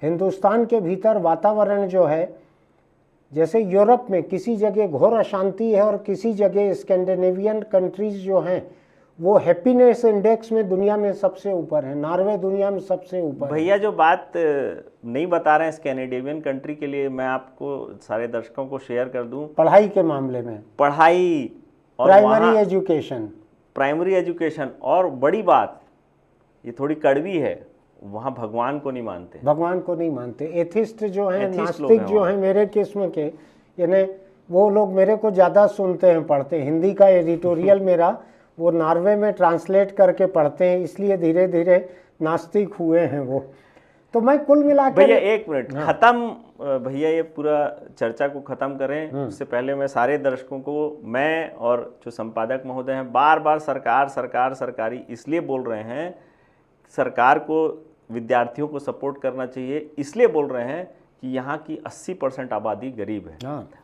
हिंदुस्तान के भीतर वातावरण जो है, जैसे यूरोप में किसी जगह घोर अशांति है और किसी जगह स्कैंडिनेवियन कंट्रीज जो हैं वो हैप्पीनेस इंडेक्स में दुनिया में सबसे ऊपर है। नॉर्वे दुनिया में सबसे ऊपर। भैया जो बात नहीं बता रहे हैं स्कैंडिनेवियन कंट्री के लिए, मैं आपको सारे दर्शकों को शेयर कर दूं। पढ़ाई के मामले में, पढ़ाई और प्राइमरी एजुकेशन, और बड़ी बात ये थोड़ी कड़वी है, वहाँ भगवान को नहीं मानते। भगवान को नहीं मानते। एथिस्ट जो हैं, नास्तिक जो हैं मेरे किस्म के, यानी वो लोग मेरे को ज़्यादा सुनते हैं, पढ़ते हैं। हिंदी का एडिटोरियल मेरा वो नॉर्वे में ट्रांसलेट करके पढ़ते हैं, इसलिए धीरे धीरे नास्तिक हुए हैं वो। तो मैं कुल मिलाकर भैया एक मिनट खत्म, भैया ये पूरा चर्चा को खत्म करें उससे पहले मैं सारे दर्शकों को, मैं और जो संपादक महोदय हैं, बार बार सरकारी इसलिए बोल रहे हैं, सरकार को विद्यार्थियों को सपोर्ट करना चाहिए, इसलिए बोल रहे हैं कि यहाँ की 80% आबादी गरीब है।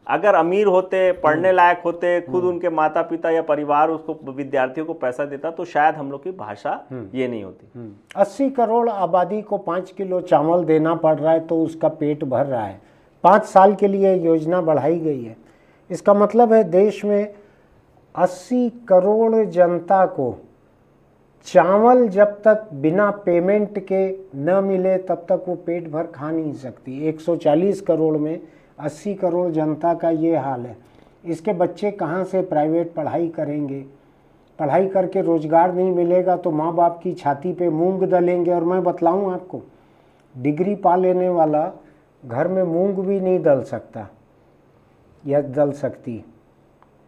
अगर अमीर होते, पढ़ने लायक होते, खुद उनके माता पिता या परिवार उसको विद्यार्थियों को पैसा देता, तो शायद हम लोग की भाषा ये नहीं होती। 80 करोड़ आबादी को 5 किलो चावल देना पड़ रहा है तो उसका पेट भर रहा है। 5 साल के लिए योजना बढ़ाई गई है। इसका मतलब है देश में 80 करोड़ जनता को चावल जब तक बिना पेमेंट के न मिले तब तक वो पेट भर खा नहीं सकती। 140 करोड़ में 80 करोड़ जनता का ये हाल है। इसके बच्चे कहाँ से प्राइवेट पढ़ाई करेंगे? पढ़ाई करके रोज़गार नहीं मिलेगा तो माँ बाप की छाती पे मूंग दलेंगे। और मैं बतलाऊँ आपको, डिग्री पा लेने वाला घर में मूंग भी नहीं दल सकता या दल सकती,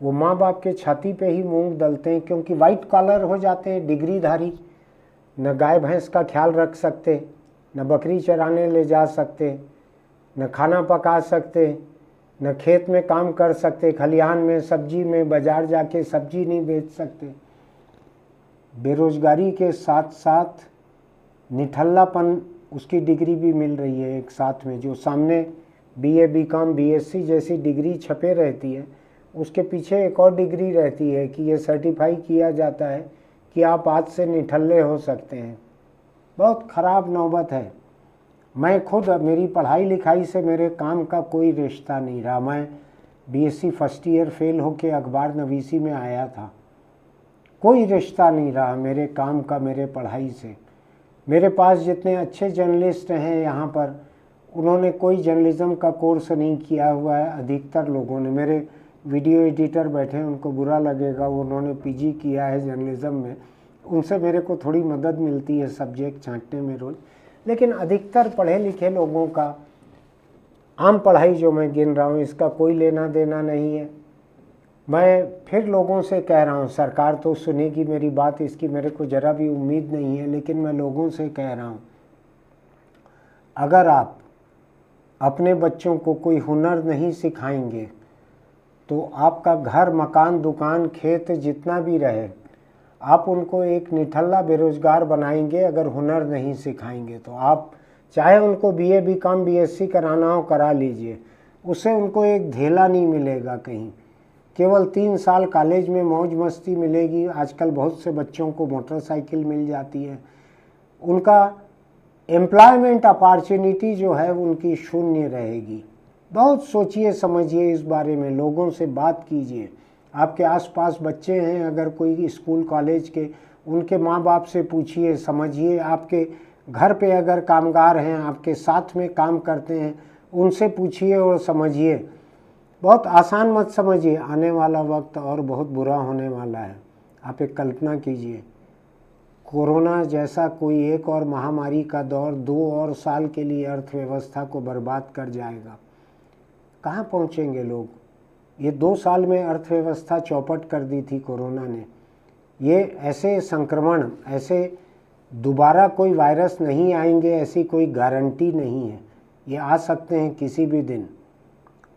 वो माँ बाप के छाती पे ही मूंग दलते हैं, क्योंकि वाइट कॉलर हो जाते हैं, डिग्रीधारी। न गाय भैंस का ख्याल रख सकते, न बकरी चराने ले जा सकते, न खाना पका सकते, न खेत में काम कर सकते, खलिहान में, सब्जी में, बाजार जाके सब्जी नहीं बेच सकते। बेरोजगारी के साथ साथ निठल्लापन, उसकी डिग्री भी मिल रही है एक साथ में। जो सामने बीए, बीकॉम, बीएससी जैसी डिग्री छपे रहती है, उसके पीछे एक और डिग्री रहती है कि ये सर्टिफाई किया जाता है कि आप आज से निठल्ले हो सकते हैं। बहुत ख़राब नौबत है। मैं खुद, मेरी पढ़ाई लिखाई से मेरे काम का कोई रिश्ता नहीं रहा। मैं बीएससी फर्स्ट ईयर फेल होके अखबार नवीसी में आया था। कोई रिश्ता नहीं रहा मेरे काम का मेरे पढ़ाई से। मेरे पास जितने अच्छे जर्नलिस्ट हैं यहाँ पर, उन्होंने कोई जर्नलिज्म का कोर्स नहीं किया हुआ है। अधिकतर लोगों ने, मेरे वीडियो एडिटर बैठे हैं, उनको बुरा लगेगा, उन्होंने पीजी किया है जर्नलिज्म में, उनसे मेरे को थोड़ी मदद मिलती है सब्जेक्ट छांटने में रोज़। लेकिन अधिकतर पढ़े लिखे लोगों का, आम पढ़ाई जो मैं गिन रहा हूँ, इसका कोई लेना देना नहीं है। मैं फिर लोगों से कह रहा हूँ, सरकार तो सुनेगी मेरी बात, इसकी मेरे को ज़रा भी उम्मीद नहीं है, लेकिन मैं लोगों से कह रहा हूँ, अगर आप अपने बच्चों को कोई हुनर नहीं सिखाएंगे तो आपका घर, मकान, दुकान, खेत जितना भी रहे, आप उनको एक निठल्ला बेरोजगार बनाएंगे अगर हुनर नहीं सिखाएंगे तो। आप चाहे उनको बीए, बीकॉम, बीएससी कराना हो करा लीजिए, उससे उनको एक धेला नहीं मिलेगा कहीं। केवल 3 साल कॉलेज में मौज मस्ती मिलेगी। आजकल बहुत से बच्चों को मोटरसाइकिल मिल जाती है। उनका एम्प्लॉयमेंट अपॉर्चुनिटी जो है उनकी शून्य रहेगी। बहुत सोचिए समझिए इस बारे में, लोगों से बात कीजिए। आपके आसपास बच्चे हैं अगर कोई स्कूल कॉलेज के, उनके माँ बाप से पूछिए, समझिए। आपके घर पे अगर कामगार हैं, आपके साथ में काम करते हैं, उनसे पूछिए और समझिए। बहुत आसान मत समझिए, आने वाला वक्त और बहुत बुरा होने वाला है। आप एक कल्पना कीजिए, कोरोना जैसा कोई एक और महामारी का दौर 2 और साल के लिए अर्थव्यवस्था को बर्बाद कर जाएगा। कहाँ पहुँचेंगे लोग? ये 2 साल में अर्थव्यवस्था चौपट कर दी थी कोरोना ने। ये ऐसे संक्रमण, ऐसे दोबारा कोई वायरस नहीं आएंगे, ऐसी कोई गारंटी नहीं है। ये आ सकते हैं किसी भी दिन।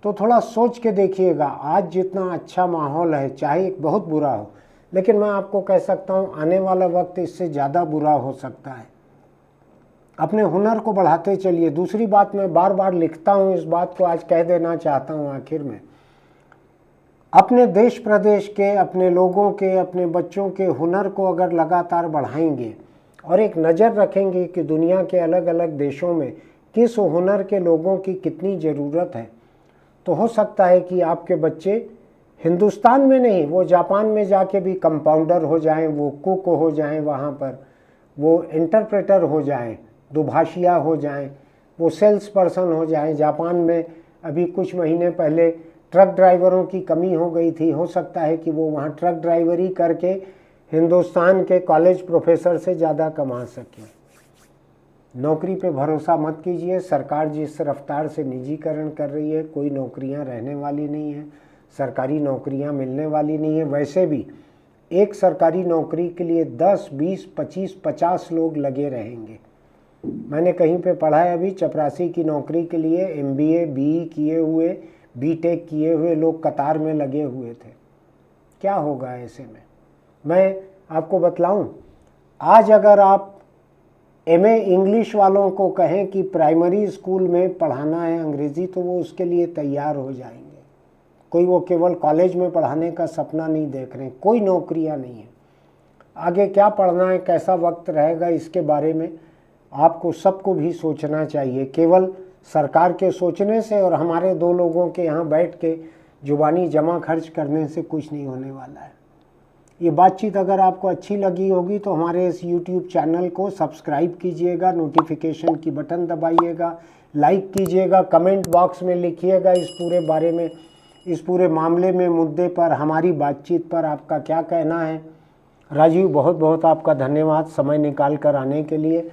तो थोड़ा सोच के देखिएगा। आज जितना अच्छा माहौल है, चाहे एक बहुत बुरा हो, लेकिन मैं आपको कह सकता हूँ आने वाला वक्त इससे ज़्यादा बुरा हो सकता है। अपने हुनर को बढ़ाते चलिए। दूसरी बात, मैं बार बार लिखता हूँ, इस बात को आज कह देना चाहता हूँ आखिर में, अपने देश प्रदेश के, अपने लोगों के, अपने बच्चों के हुनर को अगर लगातार बढ़ाएंगे और एक नज़र रखेंगे कि दुनिया के अलग अलग देशों में किस हुनर के लोगों की कितनी ज़रूरत है, तो हो सकता है कि आपके बच्चे हिंदुस्तान में नहीं, वो जापान में जाके भी कंपाउंडर हो जाएं, वो कुक हो जाएं, वहाँ पर वो इंटरप्रेटर हो जाएं, दुभाषिया हो जाएं, वो सेल्स पर्सन हो जाएं। जापान में अभी कुछ महीने पहले ट्रक ड्राइवरों की कमी हो गई थी। हो सकता है कि वो वहाँ ट्रक ड्राइवरी करके हिंदुस्तान के कॉलेज प्रोफेसर से ज़्यादा कमा सकें। नौकरी पे भरोसा मत कीजिए। सरकार जिस रफ्तार से निजीकरण कर रही है, कोई नौकरियां रहने वाली नहीं है, सरकारी नौकरियां मिलने वाली नहीं है। वैसे भी एक सरकारी नौकरी के लिए 10, 20, 25, 50 लोग लगे रहेंगे। मैंने कहीं पे पढ़ा है, अभी चपरासी की नौकरी के लिए MBA, BE किए हुए, BTech किए हुए लोग कतार में लगे हुए थे। क्या होगा ऐसे में? मैं आपको बतलाऊं, आज अगर आप MA इंग्लिश वालों को कहें कि प्राइमरी स्कूल में पढ़ाना है अंग्रेज़ी, तो वो उसके लिए तैयार हो जाएंगे। कोई वो केवल कॉलेज में पढ़ाने का सपना नहीं देख रहे। कोई नौकरियां नहीं है। आगे क्या पढ़ना है, कैसा वक्त रहेगा, इसके बारे में आपको सबको भी सोचना चाहिए। केवल सरकार के सोचने से और हमारे 2 लोगों के यहाँ बैठ के जुबानी जमा खर्च करने से कुछ नहीं होने वाला है। ये बातचीत अगर आपको अच्छी लगी होगी तो हमारे इस YouTube चैनल को सब्सक्राइब कीजिएगा, नोटिफिकेशन की बटन दबाइएगा, लाइक कीजिएगा, कमेंट बॉक्स में लिखिएगा इस पूरे बारे में, इस पूरे मामले में, मुद्दे पर, हमारी बातचीत पर आपका क्या कहना है। राजीव, बहुत बहुत आपका धन्यवाद समय निकाल कर आने के लिए।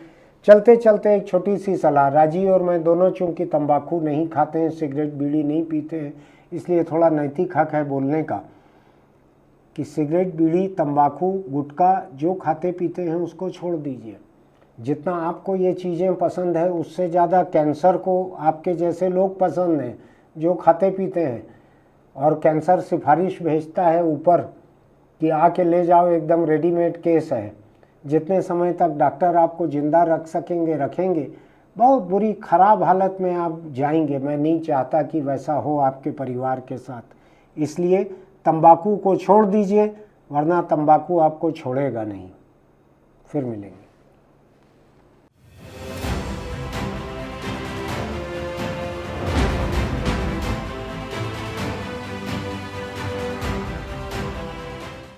चलते चलते एक छोटी सी सलाह, राजीव और मैं दोनों चूँकि तंबाकू नहीं खाते हैं, सिगरेट बीड़ी नहीं पीते हैं, इसलिए थोड़ा नैतिक हक है बोलने का कि सिगरेट बीड़ी तंबाकू गुटखा जो खाते पीते हैं उसको छोड़ दीजिए। जितना आपको ये चीज़ें पसंद है उससे ज़्यादा कैंसर को आपके जैसे लोग पसंद हैं जो खाते पीते हैं, और कैंसर सिफारिश भेजता है ऊपर कि आके ले जाओ, एकदम रेडीमेड केस है। जितने समय तक डॉक्टर आपको ज़िंदा रख सकेंगे रखेंगे, बहुत बुरी ख़राब हालत में आप जाएंगे। मैं नहीं चाहता कि वैसा हो आपके परिवार के साथ, इसलिए तंबाकू को छोड़ दीजिए, वरना तंबाकू आपको छोड़ेगा नहीं। फिर मिलेंगे।